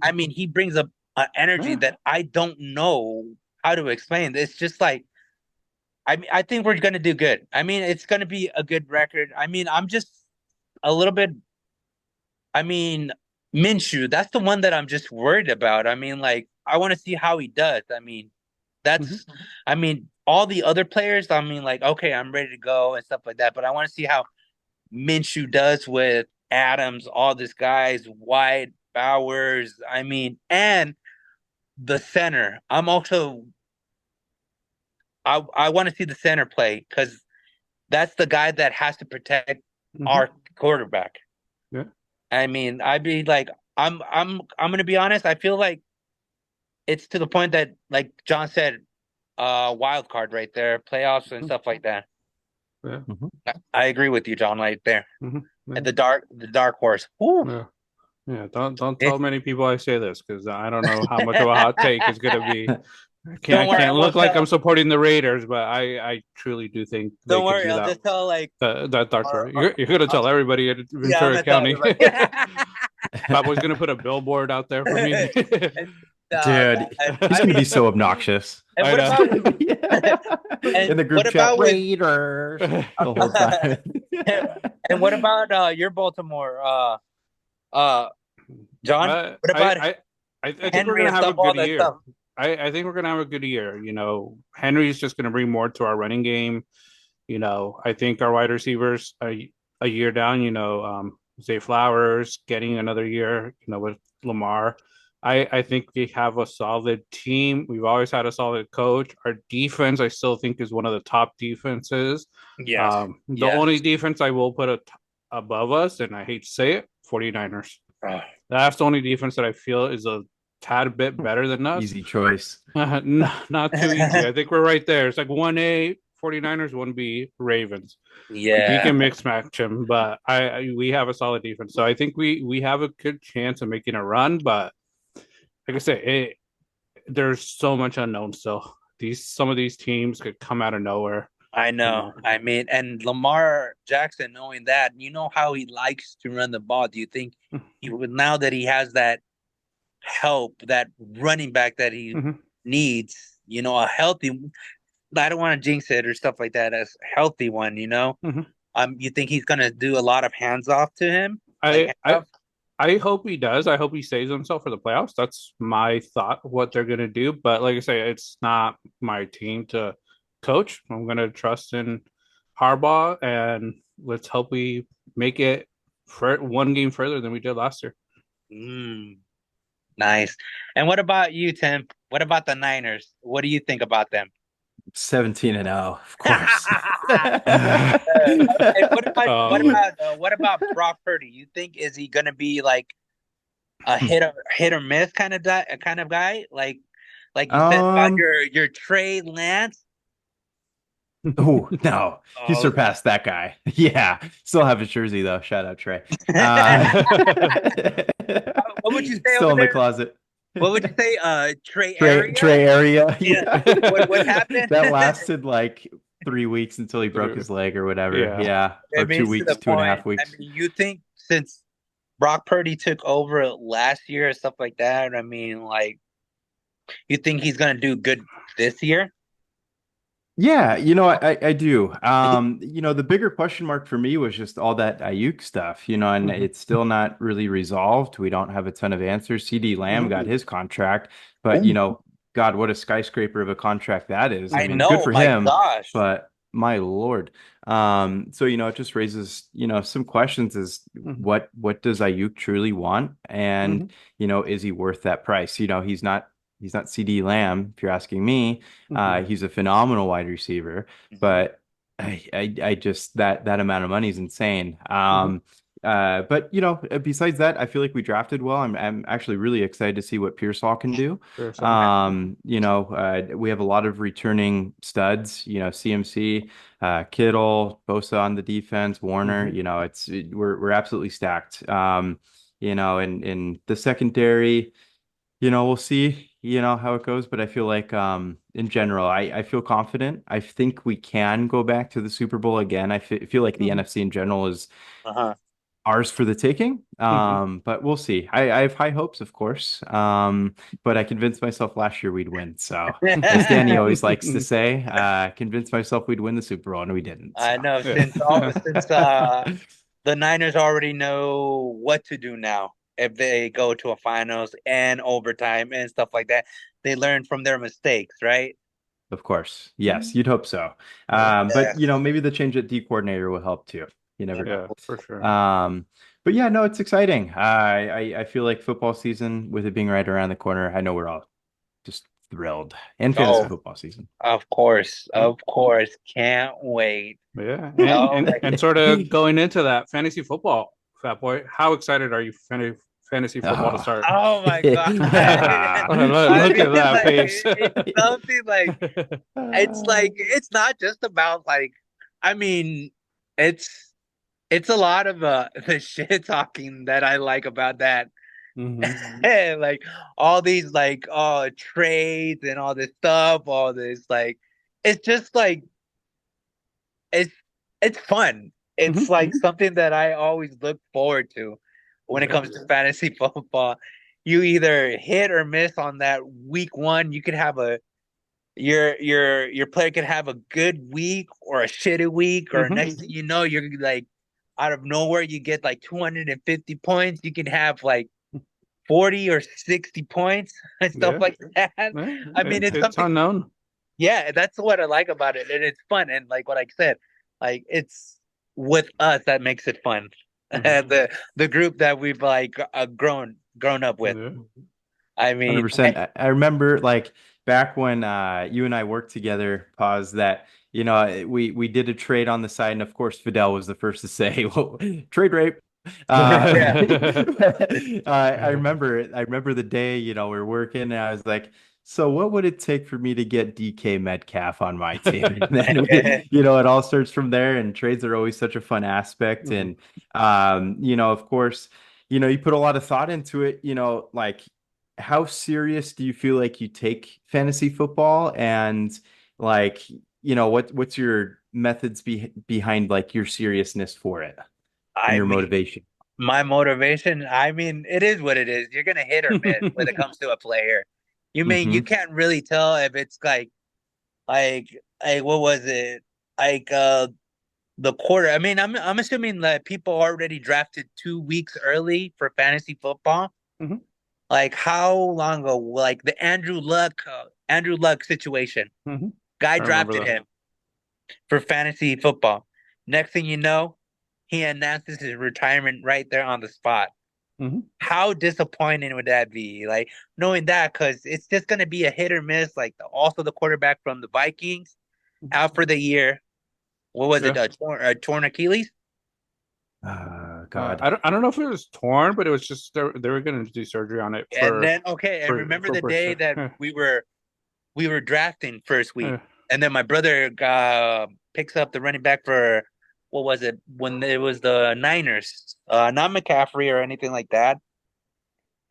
C: I mean, he brings up an energy
A: Yeah.
C: that I don't know how to explain. It's just like, I mean, I think we're gonna do good. I mean, it's gonna be a good record. I mean, I'm just a little bit. I mean, Minshew, that's the one that I'm just worried about. I mean, like, I want to see how he does. I mean,
A: Mhm.
C: that's, I mean, all the other players. I mean, like, okay, I'm ready to go and stuff like that. But I want to see how Minshew does with Adams, all these guys, White, Bowers. I mean, and the center. I want to see the center play because that's the guy that has to protect
A: Mhm.
C: our quarterback.
A: Yeah.
C: I mean, I'd be like, I'm gonna be honest. I feel like it's to the point that, like John said, wild card right there, playoffs and
A: Mhm.
C: stuff like that.
A: Yeah.
B: Mhm.
C: I agree with you, John, right there.
A: Mhm.
C: And
A: Yeah.
C: the dark horse. Woo.
A: Yeah. Yeah. Don't
C: Eh,
A: tell many people I say this because I don't know how much of a hot take it's gonna be.
C: don't
A: I
C: worry, I
A: can't look
C: won't
A: like I'm
C: tell.
A: supporting the Raiders, but I truly do think they
C: Don't
A: could
C: worry,
A: do
C: I'll
A: that.
C: just tell like,
A: That dark
C: or,
A: horse. You're gonna
C: I'll,
A: tell everybody in
C: yeah, I'm
A: Ventura
C: gonna tell
A: County.
C: everybody.
A: Fat Boy's gonna put a billboard out there for me.
C: No,
B: Dude, he's
C: I
B: gonna
C: mean,
B: be so obnoxious.
C: and
A: I
C: what
A: know.
C: about
B: Yeah.
C: and
B: In the group
C: what
B: chat,
C: about with
B: Raiders the whole time.
C: And what about your Baltimore, uh, John? What about
A: I think we're
C: Henry
A: gonna
C: and
A: have a
C: stuff, all
A: good
C: that stuff?
A: year. I think we're gonna have a good year. Henry's just gonna bring more to our running game. I think our wide receivers a year down. Zay Flowers getting another year. With Lamar. I think we have a solid team. We've always had a solid coach. Our defense, I still think, is one of the top defenses.
C: Yes.
A: The only defense I will put above us, and I hate to say it, 49ers. That's the only defense that I feel is a tad bit better than us.
B: Easy choice.
A: Not too easy. I think we're right there. It's like 1A 49ers, 1B Ravens.
C: Yeah.
A: We can mix match them, but we have a solid defense. So I think we have a good chance of making a run, but like I said, there's so much unknown still. Some of these teams could come out of nowhere.
C: I know. I mean, and Lamar Jackson, knowing that, you know how he likes to run the ball. Do you think he would, now that he has that help, that running back that he needs, a healthy, I don't want to jinx it or stuff like that, as a healthy one, you think he's gonna do a lot of hands off to him?
A: I hope he does. I hope he saves himself for the playoffs. That's my thought, what they're going to do. But like I say, it's not my team to coach. I'm going to trust in Harbaugh, and let's hope we make it for one game further than we did last year.
C: Nice. And what about you, Tim? What about the Niners? What do you think about them?
B: 17-0, of course.
C: Okay, what about Brock Purdy? You think, is he gonna be like a hit or miss kind of guy? Like you said about your Trey Lance?
B: Oh no, he surpassed that guy. Yeah, still have his jersey though. Shout out Trey.
C: What would you say?
B: Still in the closet.
C: What would you say? Trey area?
B: Trey area.
C: Yeah. What happened?
B: That lasted like 3 weeks until he broke his leg or whatever. Yeah. Or 2 weeks, 2.5 weeks.
C: I mean, you think since Brock Purdy took over last year and stuff like that, I mean, like, you think he's gonna do good this year?
B: Yeah, I do. The bigger question mark for me was just all that Ayuk stuff, and it's still not really resolved. We don't have a ton of answers. CD Lamb got his contract, but God, what a skyscraper of a contract that is. I mean,
C: know,
B: good for him,
C: gosh.
B: but my Lord. So it just raises, some questions is what does Ayuk truly want? And, is he worth that price? He's not CD Lamb, if you're asking me. He's a phenomenal wide receiver, but I just that amount of money is insane. But besides that, I feel like we drafted well. I'm actually really excited to see what Pearsall can do. We have a lot of returning studs. CMC, Kittle, Bosa on the defense, Warner. We're absolutely stacked. In the secondary, we'll see. How it goes, but I feel like in general, I feel confident. I think we can go back to the Super Bowl again. I feel like the NFC in general is ours for the taking. But we'll see. I have high hopes, of course. But I convinced myself last year we'd win. So as Danny always likes to say, convinced myself we'd win the Super Bowl, and we didn't. So.
C: I know, since the Niners already know what to do now. If they go to a finals and overtime and stuff like that, they learn from their mistakes, right?
B: Of course. Yes, you'd hope so. But, maybe the change at D coordinator will help too. You never know.
A: For sure.
B: But yeah, no, it's exciting. I feel like football season, with it being right around the corner, I know we're all just thrilled. And fantasy football season.
C: Of course. Can't wait.
A: Yeah. And sort of going into that fantasy football, FATBOI, how excited are you for fantasy football to start?
C: Oh my God.
A: Look at that face.
C: It's something like, it's not just about it's a lot of the shit talking that I like about that. Like all these trades and all this stuff, all this it's just it's fun. It's like something that I always look forward to when it comes to fantasy football. You either hit or miss on that week one. You could have your player could have a good week or a shitty week, or
A: Mhm.
C: next thing you know, you're like out of nowhere you get like 250 points. You can have like 40 or 60 points and stuff
A: Yeah.
C: like that.
A: Yeah.
C: I mean, it's
A: It's
C: something.
A: unknown.
C: Yeah, that's what I like about it, and it's fun. And like what I said, like it's with us that makes it fun.
A: Mhm.
C: The group that we've like grown up with.
A: Yeah.
C: I mean,
B: 100%. I remember like back when you and I worked together, pause that, we did a trade on the side, and of course Fidel was the first to say, well, trade rape.
C: yeah,
B: I remember the day, we were working, and I was like, so what would it take for me to get DK Metcalf on my team? And then it all starts from there, and trades are always such a fun aspect.
A: Mhm.
B: And of course, you put a lot of thought into it, like how serious do you feel like you take fantasy football, and like what's your methods behind like your seriousness for it and
C: I
B: your
C: mean,
B: motivation?
C: my motivation. I mean, it is what it is. You're gonna hit or miss when it comes to a player. You
B: Hmm.
C: can't really tell if it's like like what was it like the quarter. I mean, I'm assuming that people already drafted 2 weeks early for fantasy football.
A: Mhm.
C: Like how long ago? Like the Andrew Luck situation.
A: Mhm.
C: Guy
A: I remember
C: drafted
A: that.
C: him for fantasy football. Next thing you know, he announces his retirement right there on the spot.
A: Mhm.
C: How disappointing would that be? Like knowing that, because it's just gonna be a hit or miss. Like also the quarterback from the Vikings out for the year. What was it?
A: Yeah.
C: A torn Achilles?
B: God.
A: I don't know if it was torn, but it was just they were going to do surgery on it
C: And then okay, and remember
A: for
C: the day
A: Berkshire.
C: that
A: Yeah.
C: we were drafting first week,
A: Yeah.
C: and then my brother picks up the running back for what was it when it was the Niners, not McCaffrey or anything like that,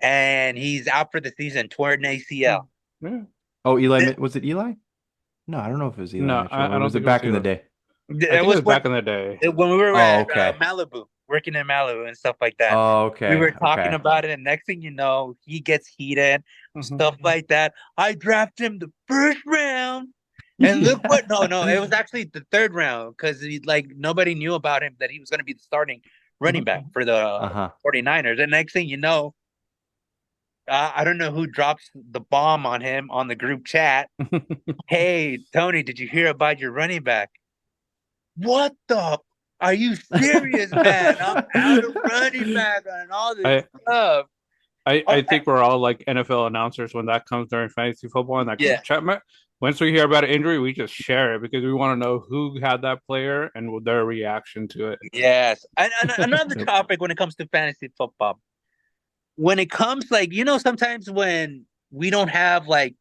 C: and he's out for the season, torn ACL.
A: Yeah.
B: Oh,
C: Th-
B: Was it Eli? No, I don't know if it was Eli
A: No,
B: Mitchell, or
A: I don't
B: was
A: think
B: it
A: it was
B: back in the
A: either.
B: day?
A: I
C: It
A: think it
C: was
A: was back in the day.
C: when we were
B: Oh,
C: at
B: okay.
C: Malibu, working in Malibu and stuff like that.
B: Oh,
C: We
B: okay.
C: were talking
B: Okay.
C: about it, and next thing you know, he gets heated,
A: Mhm.
C: stuff like that. I drafted him the first round, and look
B: Yeah.
C: what? No, it was actually the third round because like nobody knew about him that he was going to be the starting running
A: Mhm.
C: back for the
B: Uh-huh.
C: 49ers. And next thing you know, I don't know who drops the bomb on him on the group chat. Hey, Tony, did you hear about your running back? What the? Are you serious, man? I'm out of running back and all this
A: I
C: stuff.
A: I
C: Oh,
A: think we're all like NFL announcers when that comes during fantasy football and that
C: yeah,
A: group chat. Once we hear about an injury, we just share it because we want to know who had that player and their reaction to it.
C: yes. And another
B: Yep.
C: topic when it comes to fantasy football, when it comes like sometimes when we don't have like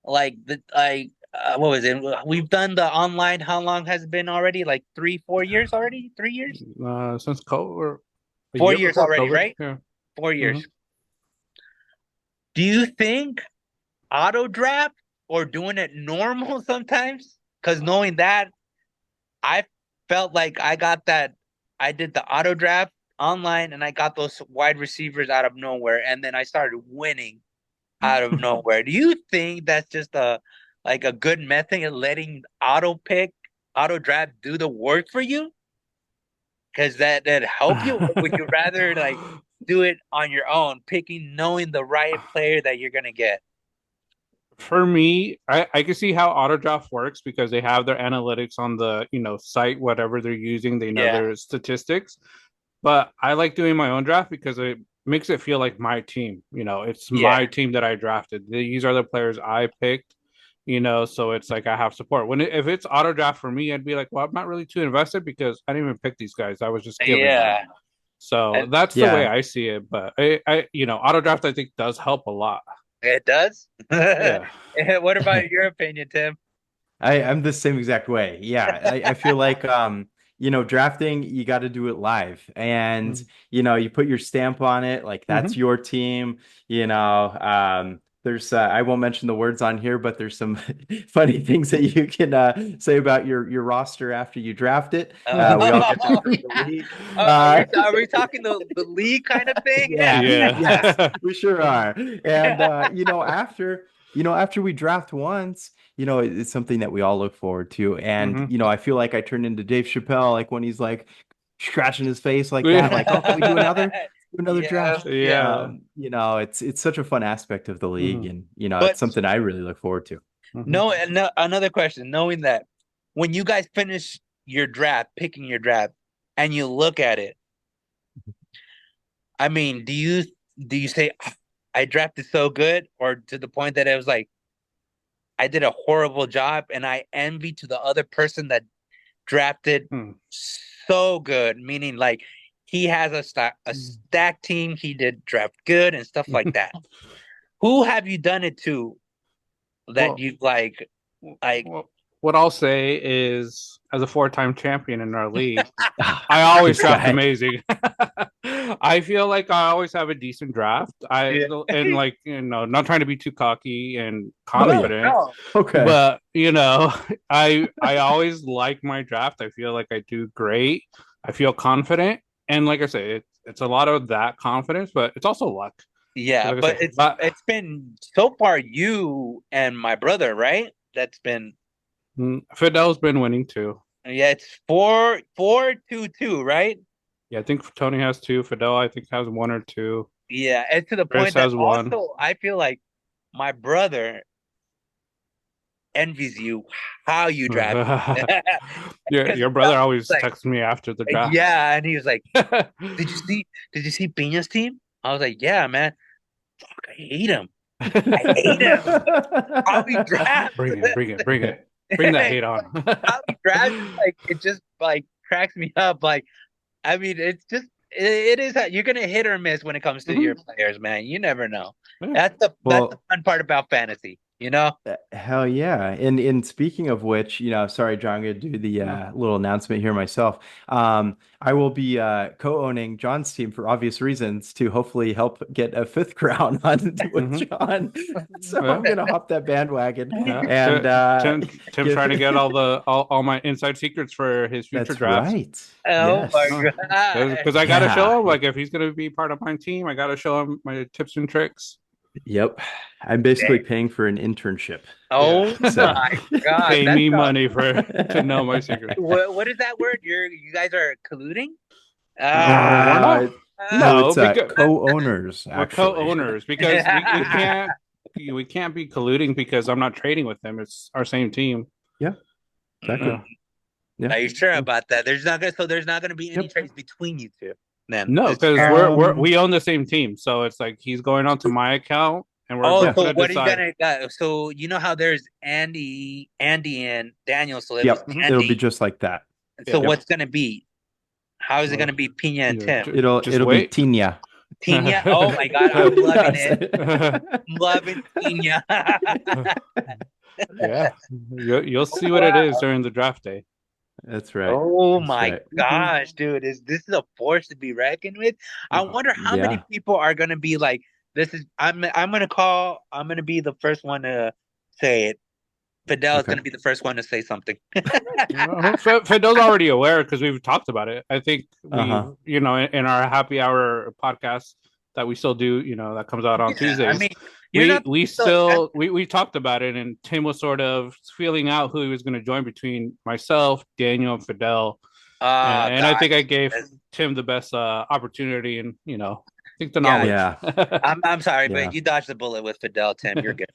C: the what was it? We've done the online. How long has it been already? Like 3 4 years already? 3 years?
A: Since COVID, or a
C: Four
A: year
C: years
A: before
C: already,
A: COVID.
C: right?
A: Yeah.
C: 4 years.
A: Mhm.
C: Do you think auto draft or doing it normal sometimes? Because knowing that, I felt like I got that. I did the auto draft online and I got those wide receivers out of nowhere, and then I started winning out of nowhere. Do you think that's just a good method of letting auto draft do the work for you? Because that help you, or would you rather like do it on your own, picking knowing the right player that you're gonna get?
A: For me, I can see how autodraft works because they have their analytics on the site, whatever they're using, they know
C: Yeah,
A: their statistics. But I like doing my own draft because it makes it feel like my team. It's
C: yeah,
A: my team that I drafted. These are the players I picked. So it's like I have support. If it's auto draft for me, I'd be like, well, I'm not really too invested because I didn't even pick these guys. I was just given them.
C: yeah.
A: So
C: And
A: that's the way
B: Yeah.
A: I see it. But auto draft I think does help a lot.
C: it does.
A: Yeah.
C: What about your opinion, Tim?
B: I'm the same exact way. Yeah. I feel like drafting, you got to do it live. And, you put your stamp on it, like
A: Mm-hmm.
B: that's your team, there's I won't mention the words on here, but there's some funny things that you can say about your roster after you draft it. We all get that
C: Oh,
B: from the
C: yeah.
B: league.
C: Are we are we talking the league kind of thing?
B: Yeah, yes,
A: Yeah.
B: we sure are. And after we draft once, it's something that we all look forward to. And,
A: Hmm.
B: I feel like I turned into Dave Chappelle, like when he's like scratching his face like that, like, oh, can we do another
C: Yeah,
B: draft?
C: yeah.
A: Yeah.
B: It's such a fun aspect of the league,
A: Hmm.
B: and
C: But
B: it's something I really look forward to.
A: Hmm.
C: no, and another question, knowing that when you guys finish your draft, picking your draft, and you look at it, I mean, do you say, "Ah, I drafted so good," or to the point that it was like, I did a horrible job and I envy to the other person that drafted so good, meaning like he has a stack team, he did draft good and stuff like that. Who have you done it to that
A: Well,
C: you like
A: well, what I'll say is, as a four-time champion in our league,
B: Ah,
A: I always
B: this
A: draft
B: guy.
A: amazing. I feel like I always have a decent draft.
C: yeah.
A: And like, not trying to be too cocky and
B: Oh yeah.
C: No,
A: confident,
C: no.
B: Okay.
A: but I always like my draft. I feel like I do great. I feel confident, and like I say, it's a lot of that confidence, but it's also luck.
C: Yeah,
A: Like I
C: but
A: say, but
C: it's been so far you and my brother, right? That's been
A: Fidel's been winning too.
C: yeah, it's 4-2-2, right?
A: Yeah, I think Tony has two. Fidel, I think, has one or two.
C: Yeah, and to the
A: Chris
C: point that
A: has one.
C: also I feel like my brother envies you how you draft.
A: Your
C: Because
A: brother always
C: like,
A: texts me after the draft.
C: yeah, and he was like, Did you see Pina's team?" I was like, "Yeah, man. Fuck, I hate him. I hate him. How he drafts.
A: Bring it, bring it, bring it. Bring that hate on.
C: How he drafts, like it just like cracks me up. Like, I mean, it's just it is you're gonna hit or miss when it comes to your
A: Mhm.
C: players, man. You never know.
A: Yeah.
C: That's the
B: Well,
C: fun part about fantasy, you know?
B: hell yeah. And speaking of which, sorry, John, I'm gonna do the
A: No.
B: little announcement here myself. I will be co-owning John's team for obvious reasons to hopefully help get a fifth crown on with
A: Hmm.
B: John. So
A: Yeah.
B: I'm gonna hop that bandwagon
A: Yeah.
B: and
A: Tim's
B: give
A: trying to get all my inside secrets for his future
B: That's
A: drafts.
B: right.
C: Oh my
B: Yes.
C: God.
A: Because I gotta
B: Yeah.
A: show him, like, if he's gonna be part of my team, I gotta show him my tips and tricks.
B: Yep. I'm basically paying for an internship.
A: Yeah.
C: Oh
B: So
C: my God.
A: Pay
C: That's
A: me
C: not
A: money to know my secrets.
C: what is that word? You guys are colluding?
A: We're
C: Ah,
B: uh
A: not.
B: no,
A: No,
B: it's
A: because
B: co-owners
A: we're
B: actually.
A: co-owners because we can't be colluding because I'm not trading with them. It's our same team.
B: Yeah, exactly.
A: Yeah.
C: mm.
B: Yeah.
C: Are you sure about that? There's not gonna be any
B: Yep.
C: trades between you two. Then
A: No,
C: it's
A: because
B: Um,
A: we own the same team, so it's like he's going onto my account, and we're
C: oh,
A: both
B: yeah.
C: so
A: gonna
C: what are you
A: decide.
C: gonna so you know how there's Andy and Daniel, so it was
B: Yep.
A: Mhm.
B: It'll be
C: Andy.
B: just like that.
C: So
A: Yeah.
B: Yep.
C: what's gonna be? How is it gonna be Pina and
A: Yeah.
C: Tim?
A: Just
B: It'll be
A: wait.
B: Tina.
C: Tina? Oh my God, I'm loving
B: That's
C: it.
B: it.
C: I'm loving Tina.
A: Yeah, you'll
C: Oh,
A: see what it is
C: wow.
A: during the draft day.
B: That's right.
C: Oh
B: That's
C: my
B: right.
C: gosh, dude, this is a force to be reckoned with. I wonder how many
B: Yeah.
C: people are gonna be like, this is I'm gonna be the first one to say it. Fidel is
B: Okay.
C: gonna be the first one to say something.
A: Fidel's already aware because we've talked about it. I think we,
B: Uh-huh.
A: in our happy hour podcast that we still do, that comes out on
C: Yeah, I
A: Tuesdays.
C: mean, you're not
A: We
C: so
A: still we talked about it, and Tim was sort of feeling out who he was going to join between myself, Daniel, and Fidel, and I think I
C: gosh.
A: gave Tim the best opportunity, and I think the
C: Yeah,
A: knowledge.
B: Yeah.
C: I'm sorry,
B: Yeah.
C: but you dodged the bullet with Fidel, Tim. You're good.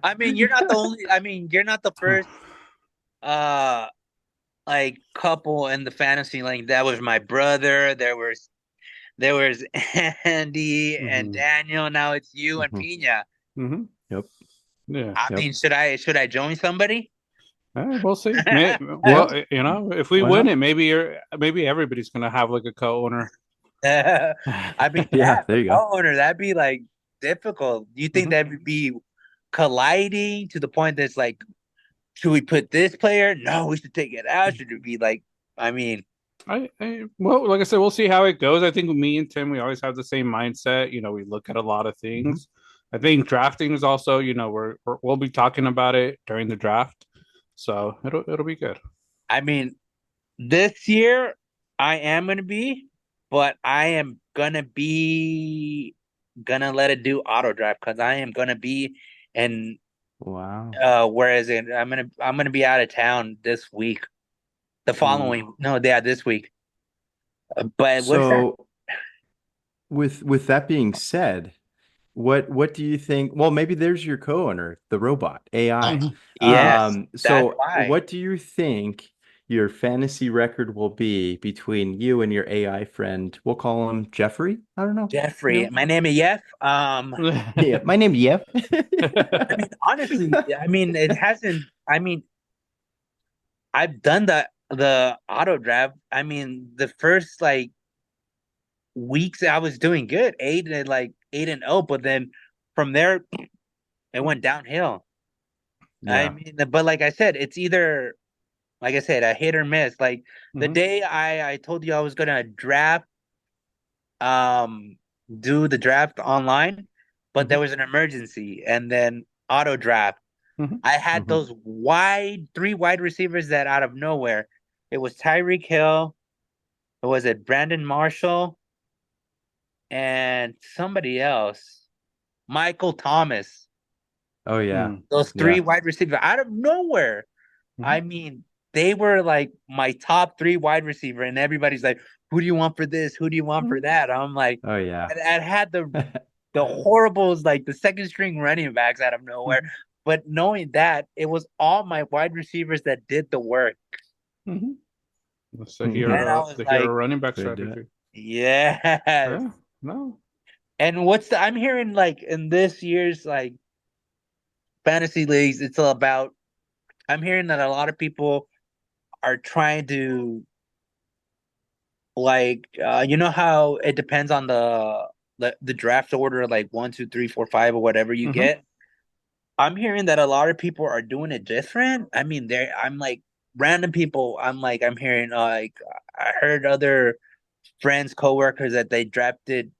C: I mean, you're not the first uh like couple in the fantasy like that was my brother. There was Andy and
A: Hmm.
C: Daniel. Now it's you and
B: Mhm.
C: Pina.
A: Hmm.
B: Yep.
A: Yeah.
C: I
B: Yep.
C: mean, should I join somebody?
A: We'll see.
B: Yeah.
A: Well, if we
B: Why
A: win
B: not?
A: it, maybe everybody's gonna have like a co-owner.
C: I mean,
B: Yeah,
C: yeah,
B: there
C: for
B: you go.
C: co-owner, that'd be like difficult. Do you think
A: Hmm.
C: that would be colliding to the point that's like, should we put this player? No, we should take it out. Should it be like, I mean,
A: Well, like I said, we'll see how it goes. I think me and Tim, we always have the same mindset. We look at a lot of
B: Mhm.
A: things. I think drafting is also, we'll be talking about it during the draft, so it'll be good.
C: I mean, this year I am gonna be, but I am gonna let it do auto draft because I am gonna be And
B: Wow.
C: whereas I'm gonna be out of town this week. The
A: Mm.
C: following, no, yeah, this week. But what's that?
B: So with that being said, what do you think? Well, maybe there's your co-owner, the robot AI.
A: Mhm.
C: Yes, that's
B: So
C: why.
B: what do you think your fantasy record will be between you and your AI friend? We'll call him Jeffrey. I don't know. You
C: Jeffrey,
B: know?
C: my name is Yef.
B: Yeah, my name's Jeff.
C: I mean, honestly, I mean, it hasn't. I mean, I've done the auto draft. I mean, the first like weeks I was doing good, 8-0, but then from there it went downhill. I
B: Yeah.
C: mean, but like I said, it's either like I said, a hit or miss. Like the
A: Mhm.
C: day I told you I was gonna draft, um, do the draft online, but there
A: Mhm.
C: was an emergency, and then auto draft.
A: Mhm.
C: I had
B: Hmm.
C: those three wide receivers that out of nowhere. It was Tyreek Hill, was it Brandon Marshall, and somebody else, Michael Thomas.
B: Oh yeah.
A: Mm.
C: Those three
B: Yeah.
C: wide receivers out of nowhere.
A: Mhm.
C: I mean, they were like my top three wide receiver, and everybody's like, "Who do you want for this? Who do you want for
A: Mhm.
C: that?" I'm like,
B: Oh yeah.
C: I had the horribles, like the second string running backs out of nowhere.
A: Mhm.
C: But knowing that, it was all my wide receivers that did the work.
A: Mhm. That's
C: And I was
A: the hero
C: like,
A: running back
B: They do it.
A: strategy.
C: yes.
A: Yeah. No.
C: And I'm hearing like in this year's like fantasy leagues, it's all about, I'm hearing that a lot of people are trying to like, you know how it depends on the draft order, like 1, 2, 3, 4, 5, or whatever you
A: Mhm.
C: get. I'm hearing that a lot of people are doing it different. I mean, I'm like random people. I'm hearing like I heard other friends, coworkers that they drafted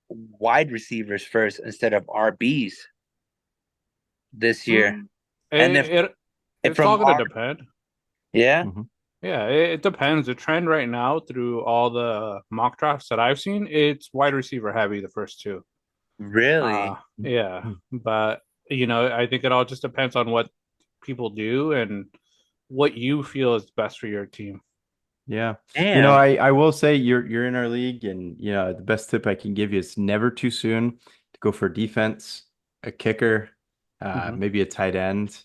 C: wide receivers first instead of RBs this year.
A: Mm.
C: And if,
A: It,
C: if
A: it's all
C: from
A: gonna
C: our,
A: depend.
C: yeah,
B: Hmm.
A: Yeah, it depends. The trend right now through all the mock drafts that I've seen, it's wide receiver heavy the first two.
C: really,
A: Yeah, but I think it all just depends on what people do and what you feel is best for your team.
B: Yeah.
C: damn,
B: I will say you're in our league, and the best tip I can give you is never too soon to go for defense, a kicker,
A: Hmm.
B: maybe a tight end.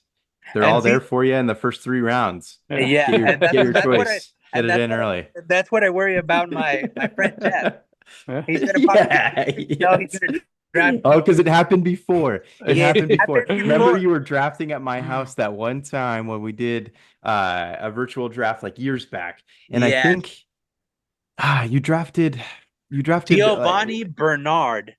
B: They're
C: and
B: all there
C: see,
B: for you in the first three rounds.
A: Yeah.
C: yeah, and
B: Get your choice. Get it in early.
C: that's what I worry about my friend Jeff.
A: Yeah.
C: He's gonna probably get,
B: Yeah,
C: he's
B: yes.
C: gonna draft
B: Oh,
C: me.
B: because it happened before. It
C: Yeah,
B: happened
C: it
B: before.
C: happened
B: Remember,
C: before.
B: you were drafting at my house that one time when we did a virtual draft like years back, and I
C: Yes,
B: think you drafted
C: Giovanni Bernard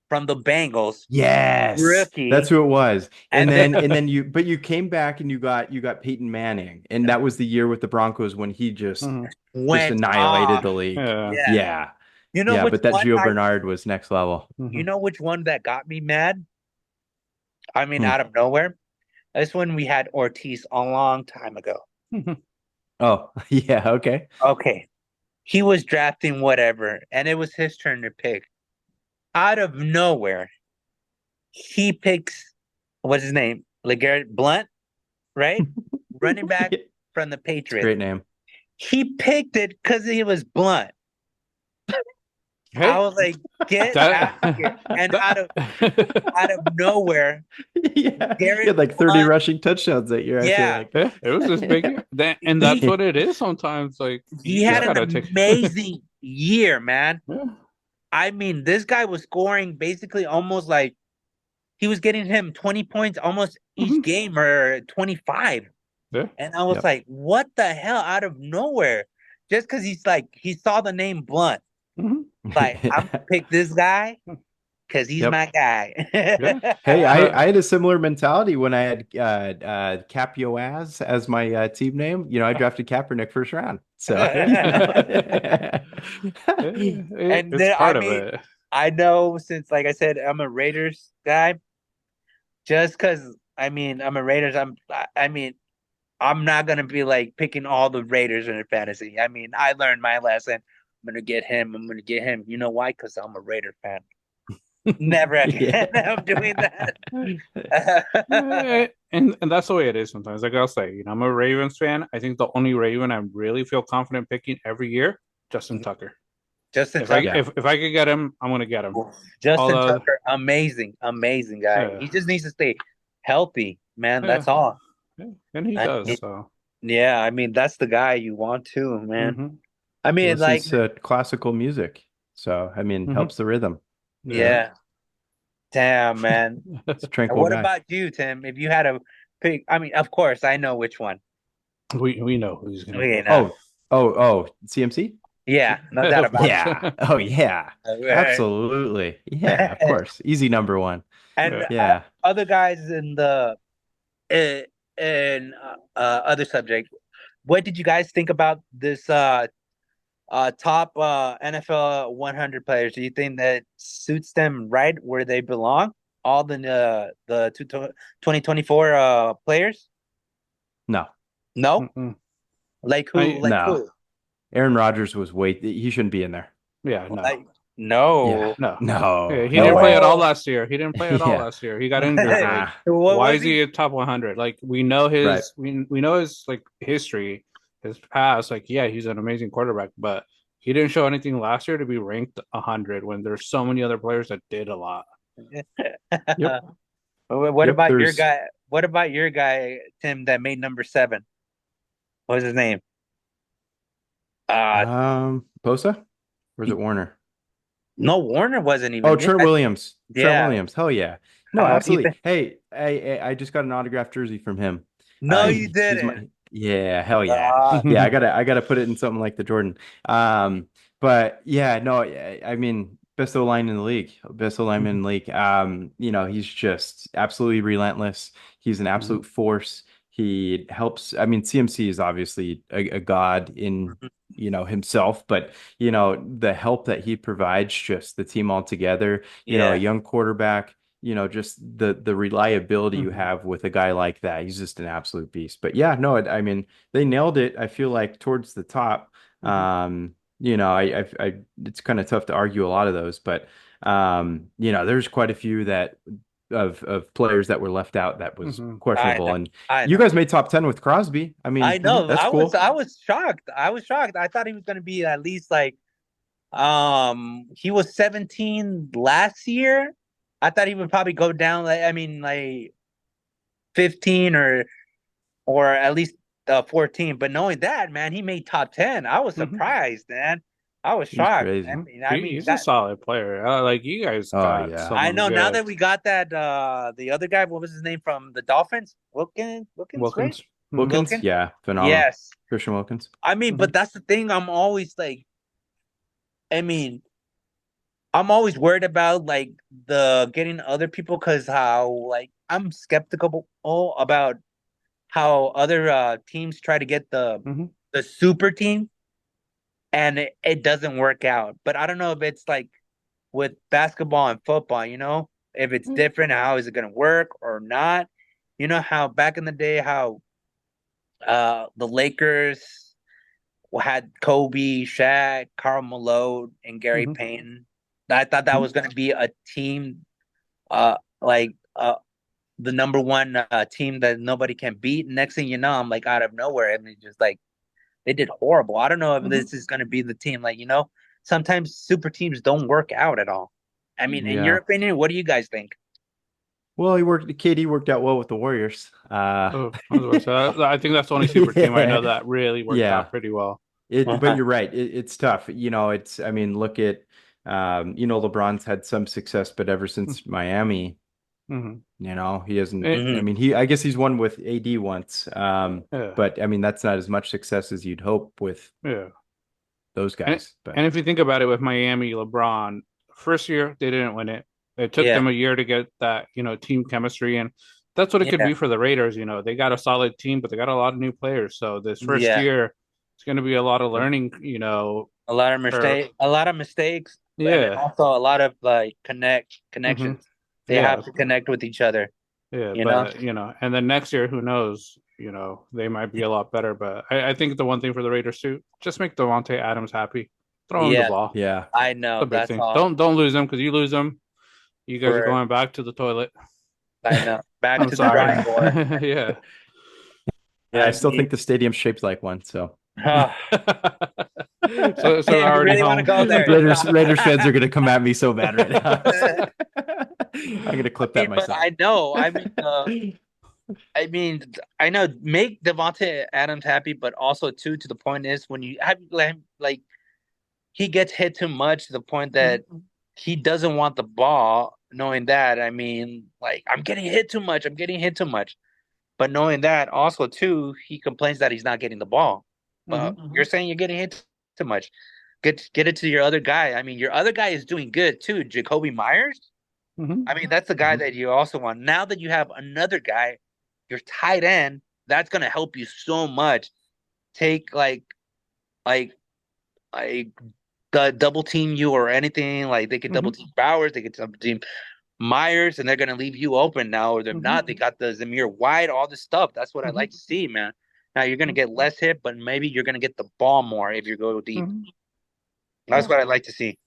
C: from the Bengals,
B: yes, that's
C: rookie,
B: who it was. And
C: and
B: then
C: then
B: and then you came back and you got Peyton Manning, and that was the year with the Broncos when he just
A: Mhm.
B: just
C: went
B: annihilated
C: off.
B: the league.
A: Yeah.
C: Yeah,
B: Yeah.
C: you know
B: Yeah,
C: which
B: but that
C: one
B: Gio Bernard was next level.
C: you
A: Hmm.
C: know which one that got me mad? I mean,
B: Hmm.
C: out of nowhere. This one we had Ortiz a long time ago.
A: Hmm.
B: Oh, yeah, okay.
C: Okay, he was drafting whatever, and it was his turn to pick. Out of nowhere, he picks what's his name? LeGarrette Blunt, right? Running back
B: Yeah,
C: from the
B: it's a
C: Patriots.
B: great name.
C: He picked it because he was blunt. I
A: Hey,
C: was like, get
A: that
C: out of here. And out of
A: that
C: nowhere,
B: Yeah, he
C: Garrett
B: had like 30
C: Blunt,
B: rushing touchdowns that year, I feel
C: yeah,
B: like.
A: yeah, it was this big year. And that's
C: he
A: what it is sometimes. Like
C: he
A: you
C: had
A: just
B: Yep.
C: an
A: gotta take.
C: amazing year, man.
A: Yeah.
C: I mean, this guy was scoring basically almost like he was getting him 20 points almost each
A: Hmm.
C: game or 25.
A: Yeah.
C: And I was
B: Yep.
C: like, what the hell out of nowhere? Just because he saw the name Blunt.
A: Hmm.
C: Like, I'm gonna pick this guy because he's
B: Yep.
C: my guy.
A: Yeah.
B: Hey, I
A: Uh,
B: had a similar mentality when I had Capio as my team name. I drafted Kaepernick first round. So,
C: And
A: it's
C: then, I
A: part of
C: mean,
A: it.
C: I know since, like I said, I'm a Raiders guy, just because, I mean, I'm a Raiders, I mean, I'm not gonna be like picking all the Raiders in a fantasy. I mean, I learned my lesson. I'm gonna get him. I'm gonna get him. You know why? Because I'm a Raider fan. Never
B: Yeah.
C: again. I'm doing that.
A: And that's the way it is sometimes. Like I'll say, I'm a Ravens fan. I think the only Raven I really feel confident picking every year, Justin Tucker.
C: Justin
A: If I
B: Yeah.
C: Tucker.
A: if I could get him, I'm gonna get him. All
C: Justin
A: the
C: Tucker, amazing, amazing guy.
A: yeah,
C: He just needs to stay healthy, man.
A: yeah,
C: That's all.
A: yeah, and he
C: I
A: does.
C: mean,
A: So
C: yeah, I mean that's the guy you want to, man.
A: hmm
C: I
B: He
C: mean, like,
B: listens to classical music. So, I mean,
A: hmm
B: helps the rhythm.
A: yeah.
C: yeah, damn, man.
B: It's a
C: And
B: tranquil
C: what
B: guy.
C: about you, Tim? If you had a pick, I mean, of course, I know which one.
A: We know who he's gonna
C: Okay,
A: go.
C: no,
B: Oh, CMC?
C: yeah, no doubt
A: Of
C: about
A: course.
B: Yeah. Oh, yeah.
C: it.
B: Absolutely. Yeah, of course. Easy number one.
C: And
A: Yeah.
B: Yeah.
C: other guys in the in, in other subject, what did you guys think about this top NFL 100 players? Do you think that suits them right where they belong? All the 2024 players?
B: No.
C: No?
A: Mm-mm.
C: Like who?
A: I
C: Like
B: No.
C: who?
B: Aaron Rodgers was he shouldn't be in there.
A: yeah, no.
C: Like
B: Yeah.
C: no.
A: No. Yeah,
B: No.
A: he
B: No
A: didn't play
B: way.
A: at all
C: Oh.
A: last year. He didn't play at all
B: Yeah.
A: last year. He got injured. Like,
B: Nah.
C: What
A: why
C: was
A: is he
C: he?
A: a top 100? Like, we know
B: Right.
A: we know his like history, his past. Like, yeah, he's an amazing quarterback, but he didn't show anything last year to be ranked 100 when there's so many other players that did a lot.
B: Yep.
C: What
B: Yep.
C: about your
B: There's
C: guy? What about your guy, Tim, that made number 7? What was his name? Uh
B: Bosa? Or is it Warner?
C: no, Warner wasn't
B: Oh,
C: even there.
B: Trent Williams. Trent
C: Yeah.
B: Williams. Hell yeah. No,
C: How do you
B: absolutely.
C: think?
B: Hey, I just got an autographed jersey from him.
C: No, you
B: He's
C: didn't.
B: my yeah, hell yeah.
C: Uh,
B: Yeah, I gotta put it in something like the Jordan. But yeah, no, I mean, best O line in the league, best O lineman in the league. He's just absolutely relentless. He's an absolute force. He helps. I mean, CMC is obviously a god in himself, but the help that he provides just the team all together. A
C: yeah.
B: young quarterback. Just the reliability you have with a guy like that. He's just an absolute beast. But yeah, no, I mean, they nailed it. I feel like towards the top. It's kind of tough to argue a lot of those, but there's quite a few that of players that were left out that was
C: I
B: questionable.
C: know.
B: And
C: I
B: you
C: know.
B: guys made top 10 with Crosby. I
C: I
B: mean,
C: know.
B: that's cool.
C: I was shocked. I was shocked. I thought he was gonna be at least like he was 17 last year. I thought he would probably go down like 15 or at least 14. But knowing that, man, he made top 10. I was
A: hmm
C: surprised, man. I was
B: He's
C: shocked.
B: crazy.
C: I mean
A: He's a
C: that
A: solid player. Like you guys
B: Oh
A: got
B: yeah.
C: I
A: someone
C: know now
A: good.
C: that we got that the other guy, what was his name from the Dolphins? Wilkins, right?
A: Wilkins.
B: Wilkins,
C: Wilkins?
B: yeah, phenomenal.
C: Yes.
B: Christian Wilkins.
C: I mean,
A: hmm
C: but that's the thing. I mean, I'm always worried about like the getting other people because how like I'm skeptical about how other teams try to get
A: hmm
C: the super team and it doesn't work out. But I don't know if it's like with basketball and football, if it's different, how is it gonna work or not? You know how back in the day how the Lakers had Kobe, Shaq, Karl Malone, and Gary
A: hmm
C: Payton. I thought that was going to be a team, like the number one team that nobody can beat. Next thing you know, I'm like out of nowhere, and just like they did horrible. I don't know if
A: hmm
C: this is going to be the team. Like sometimes super teams don't work out at all. I mean, in your
B: Yeah.
C: opinion, what do you guys think?
B: Well, KD worked out well with the Warriors.
A: Oh, I was about to say, I think that's the only super team I know
B: Yeah.
A: that really worked
B: Yeah.
A: out pretty well.
B: But you're right. It's tough. I mean, look at, LeBron's had some success, but ever since Miami,
A: hmm
B: he hasn't, I
C: Mhm.
B: mean, I guess he's won with AD once.
A: Yeah,
B: But I mean, that's not as much success as you'd hope with
A: yeah.
B: those
A: And
B: guys. But
A: and if you think about it with Miami, LeBron, first year they didn't win it. It took
C: Yeah,
A: them a year to get that, team chemistry, and that's what it could
C: yeah,
A: be for the Raiders. They got a solid team, but they got a lot of new players. So this first
C: yeah.
A: year, it's going to be a lot of
B: yep.
A: learning, for
C: A lot of mistakes, and then
A: yeah,
C: also a lot of like
A: hmm
C: connections. They
A: yeah,
C: have to connect with each other,
A: yeah.
C: you know?
A: But and then next year, who knows? They might be a lot better. But I think the one thing for the Raiders too, just make Devontae Adams happy. Throw him the
C: Yeah,
A: ball.
B: Yeah.
C: I
A: The
C: know.
A: big
C: That's
A: thing.
C: all.
A: Don't lose him because you lose him. You guys are going back to the toilet.
C: I know. Back
A: I'm
C: to the drawing
A: sorry.
C: board.
A: Yeah.
B: Yeah, I
C: I
B: still
C: mean,
B: think the stadium's shaped like one. So
A: So they're
C: damn, you
A: already
C: really want to
A: home.
C: go there?
B: Raiders fans are gonna come at me so bad right now. I'm gonna
C: I
B: clip that
C: mean, but
B: myself.
C: I know. I know. Make Devontae Adams happy, but also too to the point is when you have like he gets hit too much to the point that he doesn't want the ball. Knowing that, I mean, like I'm getting hit too much. I'm getting hit too much. But knowing that, also too, he complains that he's not getting the ball. But you're saying you're getting hit too much. Get it to your other guy. I mean, your other guy is doing good too, Jacoby Myers. I mean, that's the guy that you also want. Now that you have another guy, your tight end, that's gonna help you so much. Take like like the double team you or anything. Like they could double team Bowers, they could double team Myers, and they're gonna leave you open now, or they're not. They got the Zamir White, all this stuff. That's what I like to see, man. Now you're gonna get less hit, but maybe you're gonna get the ball more if you go deep. That's what I like to see.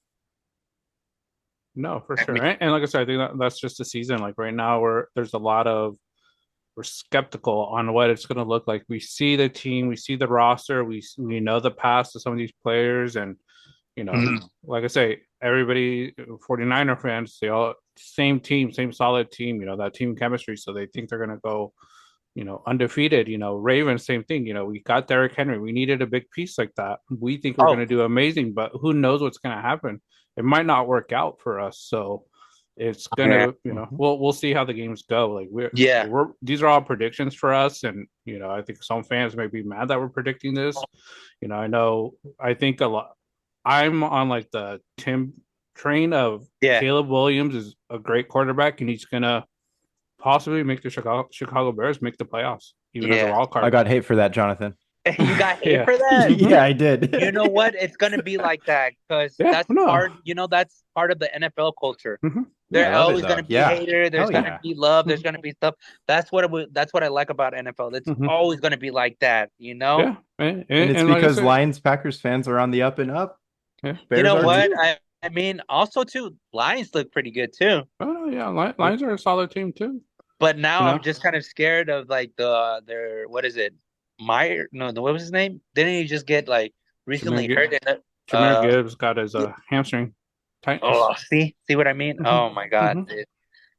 A: No, for
C: I
A: sure.
C: mean,
A: And like I said, I think that's just the season. Like right now, there's a lot of we're skeptical on what it's going to look like. We see the team, we see the roster, we know the past of some of these players, and like I say, everybody 49er fans, they all same team, same solid team. That team chemistry, so they think they're going to go, undefeated. Ravens, same thing. We got Derrick Henry. We needed a big piece like that. We think we're going
C: oh
A: to do amazing, but who knows what's going to happen? It might not work out for us. So it's
C: yeah,
A: gonna, we'll see how the games go. Like
C: yeah,
A: these are all predictions for us, and I think some fans may be mad that we're predicting this. I think a lot. I'm on like the Tim train of
C: yeah.
A: Caleb Williams is a great quarterback, and he's gonna possibly make the Chicago Bears make the playoffs, even as a
C: Yeah.
A: wild
B: I
A: card.
B: got hate for that, Jonathan.
C: You got hate
A: Yeah.
C: for that?
B: Yeah, I did.
C: You know what? It's gonna be like that because
A: Yeah. No.
C: that's part of the NFL culture.
B: I
C: There's
B: love it
C: always
B: though.
C: gonna be a
B: Yeah.
C: hater. There's
B: Hell
C: gonna
B: yeah.
C: be love. There's gonna be stuff. That's what I like about NFL. It's always gonna be like that, you know?
A: Yeah. And,
B: And it's
A: like I
B: because
A: said,
B: Lions Packers fans are on the up and up.
A: yeah.
C: You
B: Bears
C: know
B: are
C: what?
B: too.
C: I mean, also too, Lions look pretty good too.
A: Oh yeah, Lions are a solid team too.
C: But now
A: You
C: I'm
A: know,
C: just kind of scared of like their what is it? Meyer? No, what was his name? Didn't he just get like recently
A: Jameer,
C: hurt in the
A: Jameer Gibbs got his hamstring tightness.
C: oh, see what I mean? Oh my God, dude.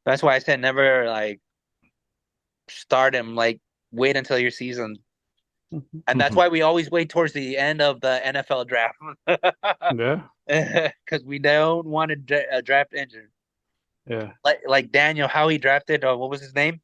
C: That's why I said never like start him. Like wait until your season, and that's why we always wait towards the end of the NFL draft
A: Yeah,
C: because we don't want to draft injured.
A: yeah.
C: Like Daniel, how he drafted. What was his name?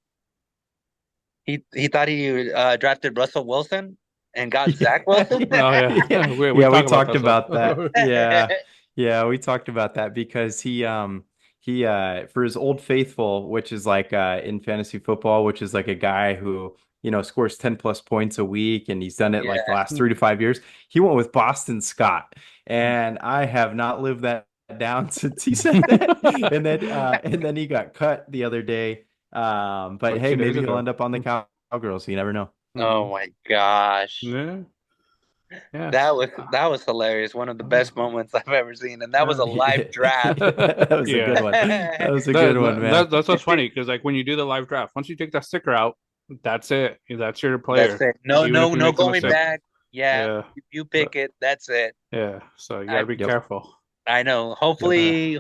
C: He thought he drafted Russell Wilson and got Zach Wilson.
A: Oh
B: Yeah,
A: yeah, we
B: yeah, we
A: talk about
B: talked
A: that stuff.
B: about that. Yeah, yeah, we talked about that because he for his Old Faithful, which is like in fantasy football, which is like a guy who scores 10 plus points a week, and he's done it like the
C: Yeah.
B: last 3 to 5 years. He went with Boston Scott, and I have not lived that down since he said that. And then he got cut the other day. But
A: Like
B: hey,
A: 2 days
B: maybe he'll
A: ago.
B: end up on the Cowgirls. You never know.
C: Oh my gosh.
A: Yeah, yeah.
C: That was hilarious. One of the best moments I've ever seen. And that was a live draft.
B: That was a good one. That was a good one, man.
A: That's what's funny because like when you do the live draft, once you take that sticker out, that's it. That's your
C: That's
A: player.
C: it. No,
A: Even if
C: no,
A: you
C: no
A: make a
C: going
A: mistake.
C: back. Yeah,
A: Yeah,
C: you pick it. That's it.
A: yeah. So you gotta be
B: Yep.
A: careful.
C: I know. Hopefully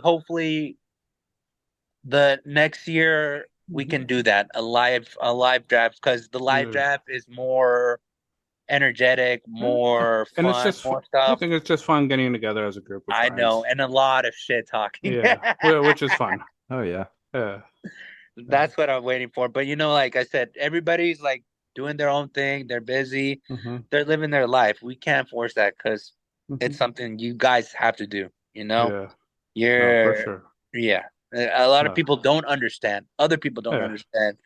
C: the next year we can do that. A live draft because the live
A: Yeah.
C: draft is more energetic, more
A: And it's
C: fun,
A: just,
C: more
A: I
C: stuff.
A: think it's just fun getting together as a group of
C: I know,
A: friends.
C: and a lot of shit talking.
A: Yeah, which is fun.
B: Oh yeah.
A: Yeah,
C: That's what I'm waiting for. But like I said, everybody's like doing their own thing. They're busy. They're living their life. We can't force that because it's something you guys have to do.
A: yeah. No, for
C: You're
A: sure.
C: yeah. A lot of
A: No.
C: people don't understand. Other people don't
A: Yeah.
C: understand.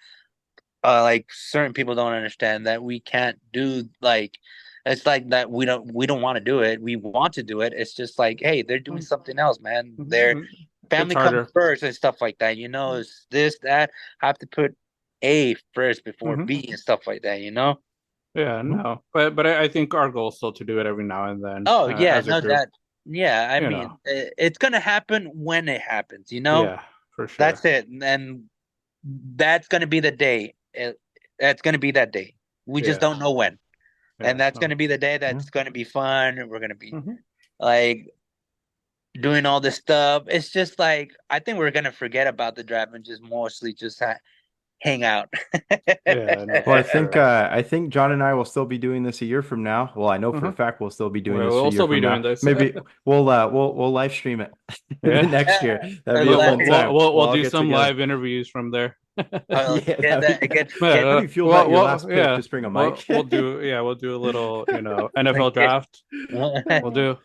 C: Like certain people don't understand that we can't do like it's like that we don't want to do it. We want to do it. It's just like, hey, they're doing something else, man. Their family comes
A: harder.
C: first and stuff like that. It's this, that. Have to put A first before B and stuff like that,
A: Yeah, no, but I think our goal is still to do it every now and then.
C: Oh yeah,
A: as a
C: no
A: group.
C: that yeah, I
A: You
C: mean
A: know.
C: it's gonna happen when it happens,
A: Yeah, for sure.
C: That's it. And that's gonna be the day. That's gonna be that day. We just
A: Yeah,
C: don't know when. And
A: yeah,
C: that's gonna
A: no.
C: be the day
B: Yeah.
C: that's gonna be fun. We're gonna be
A: Hmm.
C: like doing all this stuff. It's just like I think we're gonna forget about the draft and just mostly just hang out.
A: Yeah, no,
B: Well,
A: for sure.
B: I think John and I will still be doing this a year from now. Well, I know for a
A: Hmm.
B: fact we'll still be doing this a
A: We'll
B: year
A: still be
B: from
A: doing
B: now.
A: this.
B: Maybe we'll live stream it the
A: Yeah.
B: next year. That'd
C: I
B: be a
A: We'll,
C: like
B: fun
A: we'll,
C: it.
B: time.
A: we'll,
B: We'll
A: we'll
B: all
A: do
B: get
A: some
B: together.
A: live interviews from there.
B: Yeah,
C: Get
B: that'd
C: that
B: be,
C: get
B: how
A: Yeah,
B: do you feel about your last pick?
A: yeah,
B: Just bring a mic.
A: we'll do a little, NFL
C: get
A: draft. We'll do,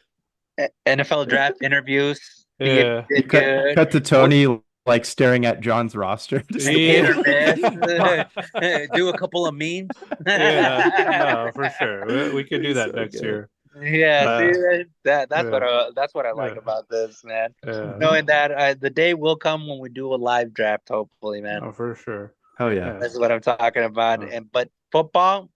C: NFL draft interviews. See if
A: yeah,
C: you
B: You
C: did good.
B: cut to
C: What
B: Tony like staring at John's roster. Just
C: hit
A: yeah,
C: or miss. Do a couple of memes.
A: yeah. No, for sure. We could do
B: It's
A: that
B: so
A: next
B: good.
A: year.
C: Yeah, see
A: Uh, yeah,
C: that's what I like
A: yeah,
C: about this, man.
A: yeah.
B: Hmm.
C: Knowing that the day will come when we do a live draft, hopefully, man.
A: No, for sure.
B: Oh yeah.
A: Yeah,
C: That's what I'm talking about.
A: uh,
C: And but football,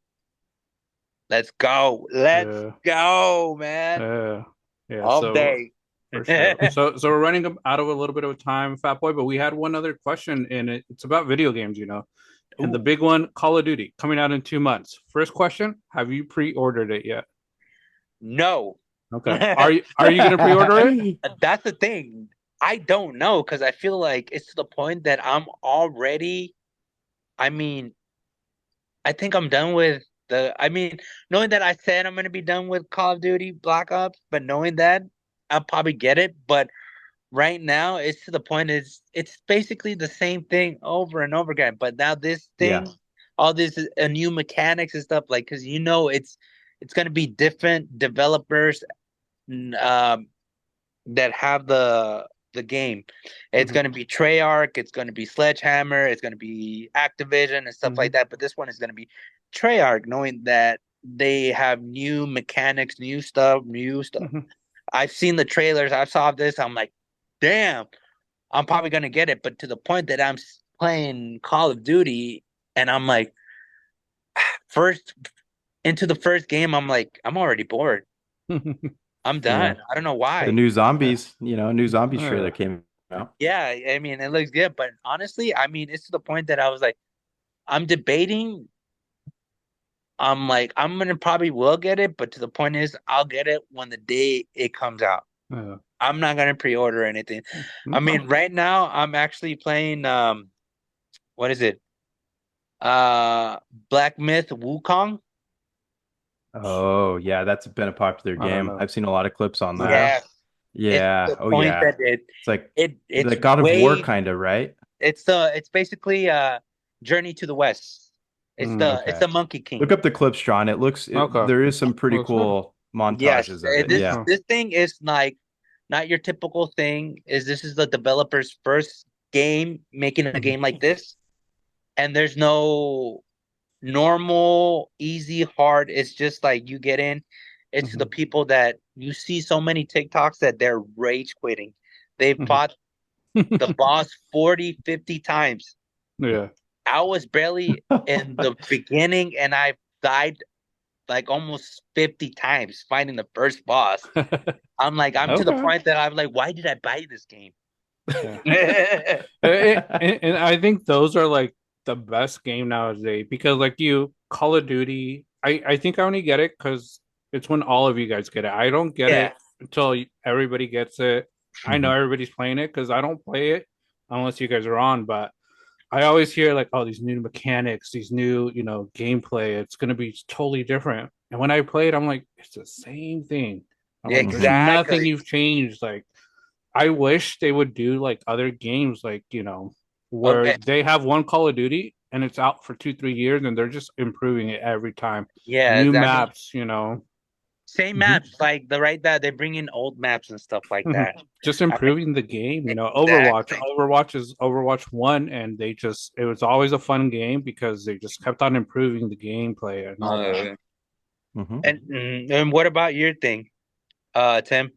C: let's go. Let's
A: yeah,
C: go, man.
A: yeah, yeah.
C: All
A: So
C: day.
A: for sure. So we're running out of a little bit of time, Fat Boy, but we had one other question, and it's about video games. And the
C: Ooh,
A: big one, Call of Duty, coming out in 2 months. First question: have you pre-ordered it yet?
C: no.
A: Okay. Are you gonna pre-order it?
C: That's the thing. I don't know because I feel like it's to the point that I'm already, I mean, I think I'm done with I mean, knowing that I said I'm gonna be done with Call of Duty Black Ops, but knowing that I'll probably get it. But right now, it's to the point it's basically the same thing over and over again. But now this
B: Yeah.
C: thing, all this new mechanics and stuff, like because it's gonna be different developers um that have the game. It's
A: Mm-hmm.
C: going to be Treyarch, it's going to be Sledgehammer, it's going to be Activision and stuff
A: Mm-hmm.
C: like that. But this one is going to be Treyarch, knowing that they have new mechanics, new stuff, new stuff.
A: Mm-hmm.
C: I've seen the trailers. I saw this. I'm like, damn, I'm probably going to get it. But to the point that I'm playing Call of Duty, and I'm like, first into the first game, I'm like, I'm already bored. I'm
B: Yeah.
C: done. I don't know
B: The
C: why.
B: new zombies, new zombies trailer
A: Yeah.
B: came out.
C: Yeah, I mean, it looks good, but honestly, I mean, it's to the point that I was like, I'm debating. I'm like, I'm gonna probably will get it, but to the point is, I'll get it when the day it comes out.
A: Yeah.
C: I'm not gonna pre-order anything. I
A: No.
C: mean, right now, I'm actually playing what is it? Black Myth Wukong.
B: Oh, yeah, that's been a popular
A: I don't
B: game.
A: know.
B: I've seen a lot of clips on that.
A: Yeah.
C: Yes, it's
B: Yeah.
C: the
B: Oh,
C: point
B: yeah.
C: that
B: It's like
C: it's
B: the God of War
C: way
B: kind of, right?
C: it's basically Journey to the West. It's
B: Okay.
C: the Monkey
B: Look
C: King.
B: up the clips, John.
A: Okay.
B: There is some pretty
A: Looks good.
B: cool
C: Yes,
B: montages of it.
C: this
B: Yeah.
A: Okay.
C: this thing is like not your typical thing. This is the developer's first game making a
A: Mhm.
C: game like this, and there's no normal, easy, hard. It's just like you get in. It's the
A: Mhm.
C: people that you see so many TikToks that they're rage quitting. They've
A: Mhm.
C: fought the boss 40, 50 times.
A: Yeah.
C: I was barely in the beginning and I died like almost 50 times fighting the first boss. I'm like, I'm to the
A: Okay.
C: point that I'm like, why did I buy this game?
A: Yeah. And I think those are like the best game nowadays because like you Call of Duty, I think I only get it because it's when all of you guys get it. I don't get
C: Yeah.
A: it until everybody gets it. I know
B: Mhm.
A: everybody's playing it because I don't play it unless you guys are on, but I always hear like, oh, these new mechanics, these new, gameplay, it's gonna be totally different. And when I play it, I'm like, it's the same thing. I'm like, there's
B: Mhm.
A: nothing
C: Exactly.
A: you've changed. Like, I wish they would do like other games, like, where
C: Okay.
A: they have one Call of Duty and it's out for 2, 3 years and they're just improving it every time.
C: Yeah.
A: New
C: I mean,
A: maps.
C: same
B: Mhm.
C: maps, like the right that they bring in old maps and stuff like that.
A: Just
C: I mean,
A: improving the game. Overwatch.
C: exactly.
A: Overwatch is Overwatch 1, and it was always a fun game because they just kept on improving the gameplay and all that.
C: Uh,
B: Mhm.
C: and what about your thing, Tim?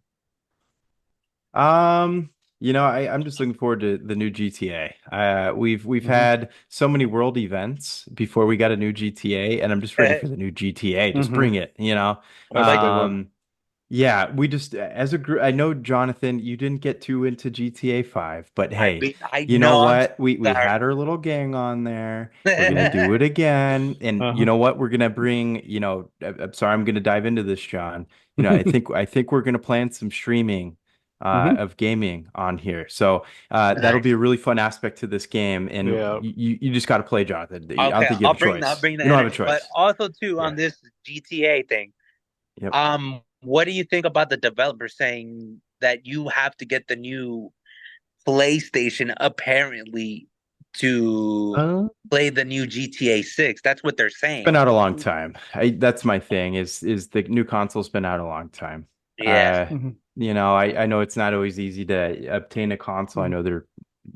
B: I'm just looking forward to the new GTA. We've
A: Hmm.
B: had so many world events before we got a new GTA, and I'm just ready for the new GTA. Just
A: Hmm.
B: bring it.
A: That's a
C: Like
A: big one.
B: Um, Yeah, we just as a group, I know Jonathan, you didn't get too into GTA 5, but hey,
C: I
B: you know
C: know I'm
B: what? We
C: sorry.
B: had our little gang on there. We're gonna do it again. And you
A: Uh-huh.
B: know what? We're gonna bring, I'm sorry, I'm gonna dive into this, John. I think we're gonna plan some streaming
A: Hmm.
B: of gaming on here. So that'll be
C: Nice.
B: a really fun aspect to this game. And
A: Yeah.
B: you just gotta play, Jonathan. I don't
C: Okay,
B: think you have a
C: I'll
B: choice.
C: bring the
B: You don't have a
C: energy. But
B: choice.
C: also too on
B: Yeah.
C: this GTA thing,
B: Yep.
C: what do you think about the developer saying that you have to get the new PlayStation apparently to play the new GTA 6? That's what they're
B: Been
C: saying.
B: out a long time. That's my thing is the new console's been out a long time.
C: Yeah.
B: Uh,
A: Hmm.
B: I know it's not always easy to obtain a console. I know they're,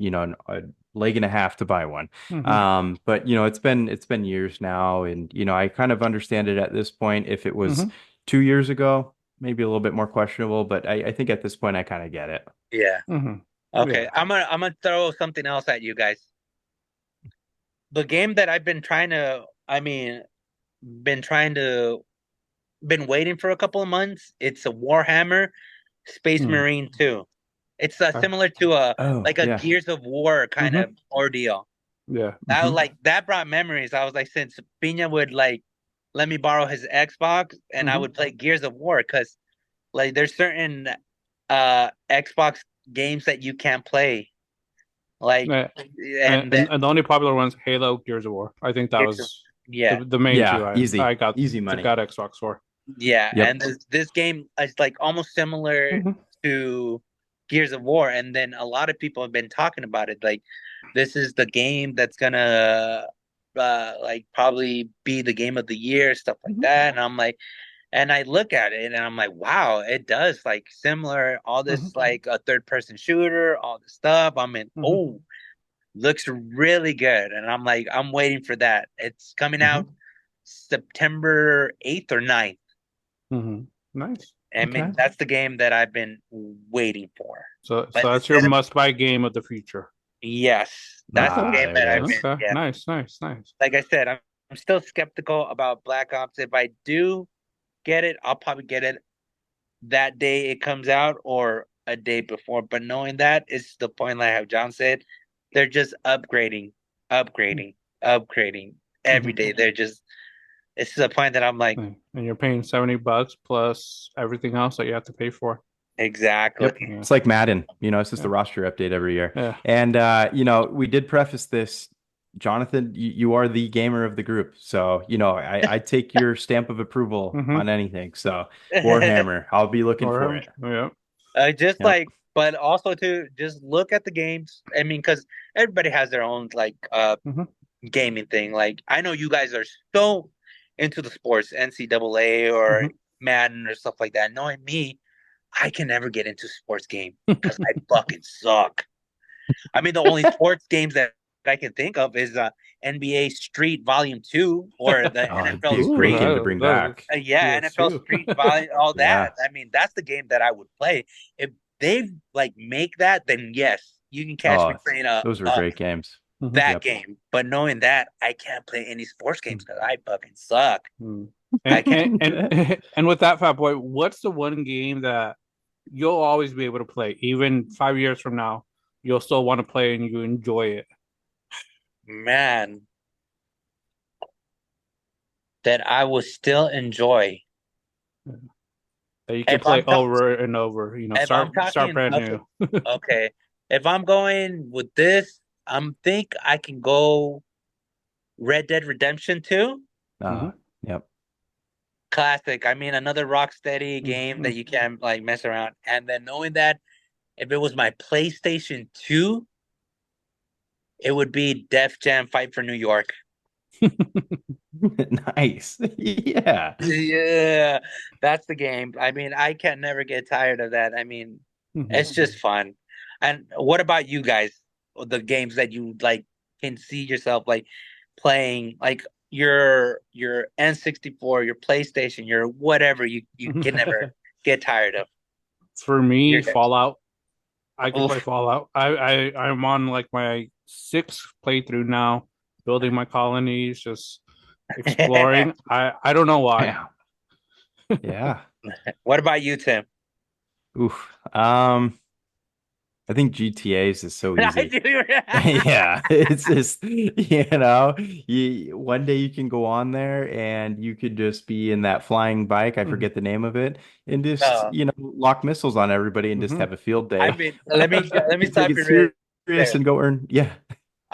B: a leg and a half to buy one.
A: Hmm.
B: But it's been years now, and I kind of understand it at this point. If it was
A: Hmm.
B: 2 years ago, maybe a little bit more questionable, but I think at this point I kind of get it.
C: Yeah.
A: Hmm.
C: Okay.
A: Yeah.
C: I'm gonna throw something else at you guys. The game that I've been trying to, been trying to, been waiting for a couple of months. It's a Warhammer Space
A: Mm.
C: Marine 2. It's
A: Uh,
C: similar to a
B: Oh,
C: like a
B: yeah.
C: Gears of War kind
A: hmm.
C: of ordeal.
A: Yeah.
C: That
B: Hmm.
C: like that brought memories. I was like, since Pina would like let me borrow his Xbox and I
A: Hmm.
C: would play Gears of War because like there's certain Xbox games that you can't play. Like
A: Yeah.
C: and then
A: And the only popular ones, Halo, Gears of War. I think that
C: Gears of,
A: was
C: yeah.
A: the main two
B: Yeah,
A: I
B: easy.
A: got
B: Easy
A: to
B: money.
A: got Xbox for.
C: Yeah, and
B: Yep.
C: this game is like almost similar
A: Hmm.
C: to Gears of War, and then a lot of people have been talking about it. Like, this is the game that's gonna like probably be the game of the year, stuff like
A: Hmm.
C: that. And I'm like, and I look at it and I'm like, wow, it does like similar, all
A: Hmm.
C: this like a third person shooter, all this stuff. I mean,
A: Hmm.
C: oh, looks really good, and I'm like, I'm waiting for that. It's coming
A: Hmm.
C: out September 8th or 9th.
A: Hmm. Nice.
C: I
B: Okay.
C: mean, that's the game that I've been waiting for.
A: So
C: But
A: that's your
C: instead of
A: must-buy game of the future.
C: yes, that's the
A: Okay.
C: game
B: There it
C: that I've been.
B: is.
A: Okay.
C: Yeah,
A: Nice. Nice. Nice.
C: like I said, I'm still skeptical about Black Ops. If I do get it, I'll probably get it that day it comes out or a day before. But knowing that is the point, like how John said, they're just upgrading, upgrading, upgrading every
A: Hmm.
C: day. They're just it's to the point that I'm like,
A: And you're paying $70 plus everything else that you have to pay for.
C: exactly.
B: Yep.
A: Yeah.
B: It's like Madden, it's just the
A: Yeah.
B: roster update every year.
A: Yeah.
B: And we did preface this, Jonathan, you are the gamer of the group. So, I take your stamp of approval
A: Hmm.
B: on anything. So, Warhammer, I'll be looking for
A: Or
B: it.
A: yeah.
C: Just
B: Yep.
C: like, but also to just look at the games. I mean, because everybody has their own like
A: Hmm.
C: gaming thing. Like I know you guys are so into the sports, NCAA or
A: Hmm.
C: Madden or stuff like that. Knowing me, I can never get into sports game because I fucking suck. I mean, the only sports games that I can think of is NBA Street Volume 2 or the
B: Oh, it'd be
C: NFL
B: a great
C: Street.
B: game to bring back.
C: Yeah, NFL
A: PS2.
C: Street Volume, all
B: Yeah.
C: that. I mean, that's the game that I would play. If they like make that, then yes, you can catch me
B: Oh,
C: playing
B: those were great games.
A: Hmm.
C: that
B: Yep.
C: game. But knowing that, I can't play any sports games because I fucking suck.
A: Hmm.
C: I
A: And,
C: can't.
A: and with that, Fat Boy, what's the one game that you'll always be able to play, even 5 years from now, you'll still want to play and you enjoy it?
C: Man, that I will still enjoy.
A: That you can
C: If
A: play
C: I'm talking,
A: over and over.
C: if I'm
A: Start
C: talking,
A: brand
C: okay,
A: new.
C: okay. If I'm going with this, I'm think I can go Red Dead Redemption 2.
B: Uh,
A: Hmm.
B: yep.
C: Classic. I mean, another Rocksteady game
A: Hmm.
C: that you can't like mess around. And then knowing that if it was my PlayStation 2, it would be Def Jam Fight for New York.
B: Nice. Yeah.
C: Yeah, that's the game. I mean, I can never get tired of that. I mean,
A: Hmm.
C: it's just fun. And what about you guys? The games that you like can see yourself like playing, like your N64, your PlayStation, your whatever you can never get tired of.
A: For me,
C: Your
A: Fallout. I can play
C: oof.
A: Fallout. I'm on like my sixth playthrough now, building my colonies, just exploring. I don't know why.
B: Yeah. Yeah.
C: What about you, Tim?
B: Oof. I think GTA's is so
C: I
B: easy.
C: do.
B: Yeah, it's just, one day you can go on there and you could just be in that flying bike, I
A: Mhm.
B: forget the name of it, and just,
C: No,
B: lock missiles on everybody and just
A: Mhm.
B: have a field
C: I
B: day.
C: mean, let me
B: You take
C: stop
B: it
C: you right
B: serious
C: there.
B: and go earn, yeah.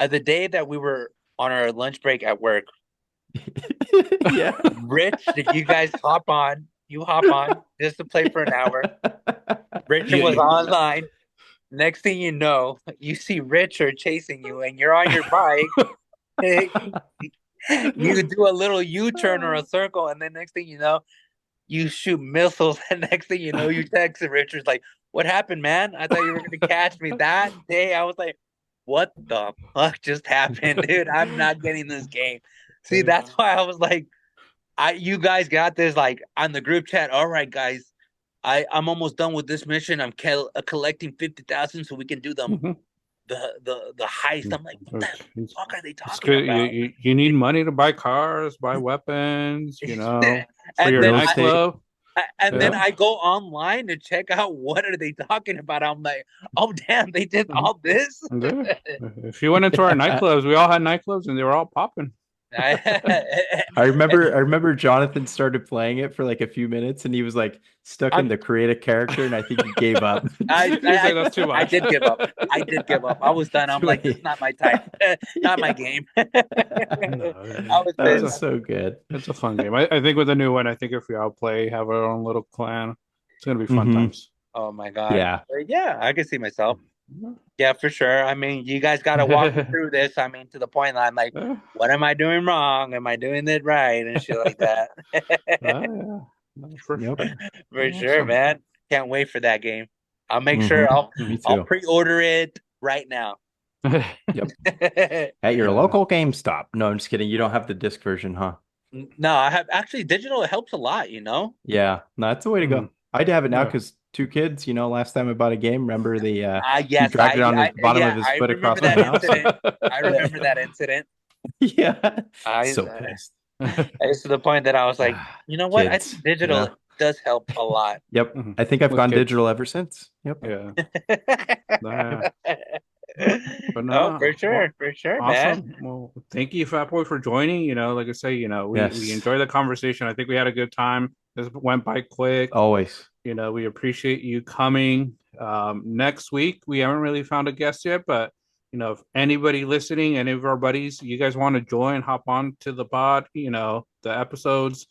C: The day that we were on our lunch break at work,
B: Yeah.
C: Rich, did you guys hop on? You hop on just to play for an hour. Richard
A: You,
C: was
A: you,
C: online. Next thing you know, you see Richard chasing you, and you're on your bike. You do a little U-turn or a circle, and then next thing you know, you shoot missiles, and next thing you know, you text Richard's like, "What happened, man? I thought you were gonna catch me that day." I was like, "What the fuck just happened, dude? I'm not getting this game." See, that's why I was like, you guys got this like on the group chat. All right, guys, I'm almost done with this mission. I'm collecting 50,000 so we can do
A: Mhm.
C: the heist. I'm like, what the
A: It's
C: fuck are they
A: it's
C: talking
A: good.
C: about?
A: You need money to buy cars, buy weapons, for
C: And
A: your
C: then
B: Real
C: I
B: estate.
A: nightclub.
C: and then
A: Yeah.
C: I go online to check out what are they talking about. I'm like, oh damn, they did
A: Mhm.
C: all this.
A: Yeah. If you went into our nightclubs, we all had nightclubs and they were all popping.
B: I remember Jonathan started playing it for like a few minutes and he was like stuck in
C: I'm
B: the create a character and I think he gave up.
A: He's like, that's too
C: I
A: much.
C: did give up. I did give up. I was done. I'm
B: Too
C: like, this is
B: late.
C: not my type, not my
B: Yeah.
C: game.
A: No,
C: I was
B: That
C: pissed.
B: was so good.
A: it's a fun game. I think with the new one, I think if we all play, have our own little clan, it's gonna be fun
B: Hmm.
A: times.
C: Oh my God.
B: Yeah.
C: But yeah, I can see myself. Yeah, for sure. I mean, you guys got to walk me through this. I mean, to the point that I'm like, what am I doing wrong? Am I doing it right? And shit like that.
A: Yeah, no, for
B: Yep.
A: sure.
C: For sure,
A: Awesome.
C: man. Can't wait for that game. I'll make sure
B: Hmm. Me
C: I'll
B: too.
C: pre-order it right now.
B: Yep. At your
A: Yeah.
B: local GameStop. No, I'm just kidding. You don't have the disc version, huh?
C: No, I have actually digital helps a lot, you know?
B: Yeah. No, that's the way to
A: Hmm.
B: go. I have it now
A: Yeah.
B: because two kids, last time I bought a game, remember he
C: Yes,
B: dragged it on his bottom of
C: yeah,
B: his
C: I
B: foot
C: remember
B: across my
C: that
B: house.
C: incident. I remember that incident.
B: Yeah.
C: I
B: So pissed.
C: It's to the point that I was like,
B: Ah,
C: you know what? I
B: kids,
C: think digital does help a lot.
B: Yep.
A: Mhm.
B: I think I've
A: With
B: gone
A: kids.
B: digital ever since. Yep.
A: Yeah. Nah. But
C: Oh,
A: no. Well,
C: for sure, man.
A: awesome. Well, thank you, Fat Boy, for joining. Like I say, we
B: Yes.
A: enjoyed the conversation. I think we had a good time. This went by quick.
B: Always.
A: We appreciate you coming. Next week, we haven't really found a guest yet, but if anybody listening, any of our buddies, you guys want to join, hop on to the pod, the episodes,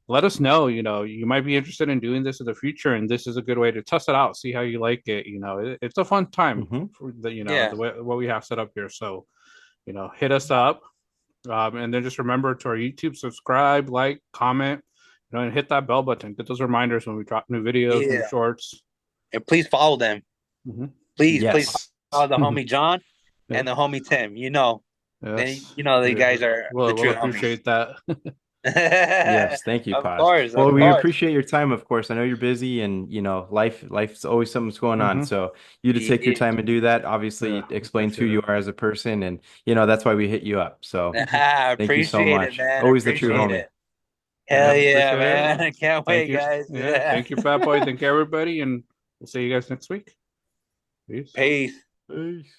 A: let us know. You might be interested in doing this in the future, and this is a good way to test it out, see how you like it. It's a fun time
B: Hmm.
A: for
C: Yeah.
A: the way what we have set up here. So, hit us up. And then just remember to our YouTube, subscribe, like, comment, and hit that bell button. Get those reminders when we drop new videos, new
C: Yeah.
A: shorts.
C: And please follow them.
A: Mm-hmm.
C: Please
B: Yes.
C: follow the homie John
A: Yeah.
C: and the homie Tim.
A: Yes.
C: You know the guys are the
A: We'll
C: true homies.
A: appreciate that.
B: Yes, thank you,
C: Of
B: Paz.
C: course,
B: Well,
C: of
B: we
C: course.
B: appreciate your time, of course. I know you're busy and life's always something's going on.
A: Hmm.
B: So you to take your
C: Yeah.
B: time and do that,
A: Yeah,
B: obviously explains who
A: appreciate
B: you
A: it.
B: are as a person and that's why we hit you up. So thank you so
C: Appreciate it,
B: much.
C: man.
B: Always the true
C: Appreciate
A: Yeah.
B: homie.
C: it.
A: Yeah,
C: Hell yeah,
A: appreciate
C: man.
A: it.
C: I can't
B: Thank
C: wait,
B: you.
C: guys.
A: Yeah, thank you, Fat Boy. Thank you, everybody, and we'll see you guys next week. Peace.
C: Peace.
B: Peace.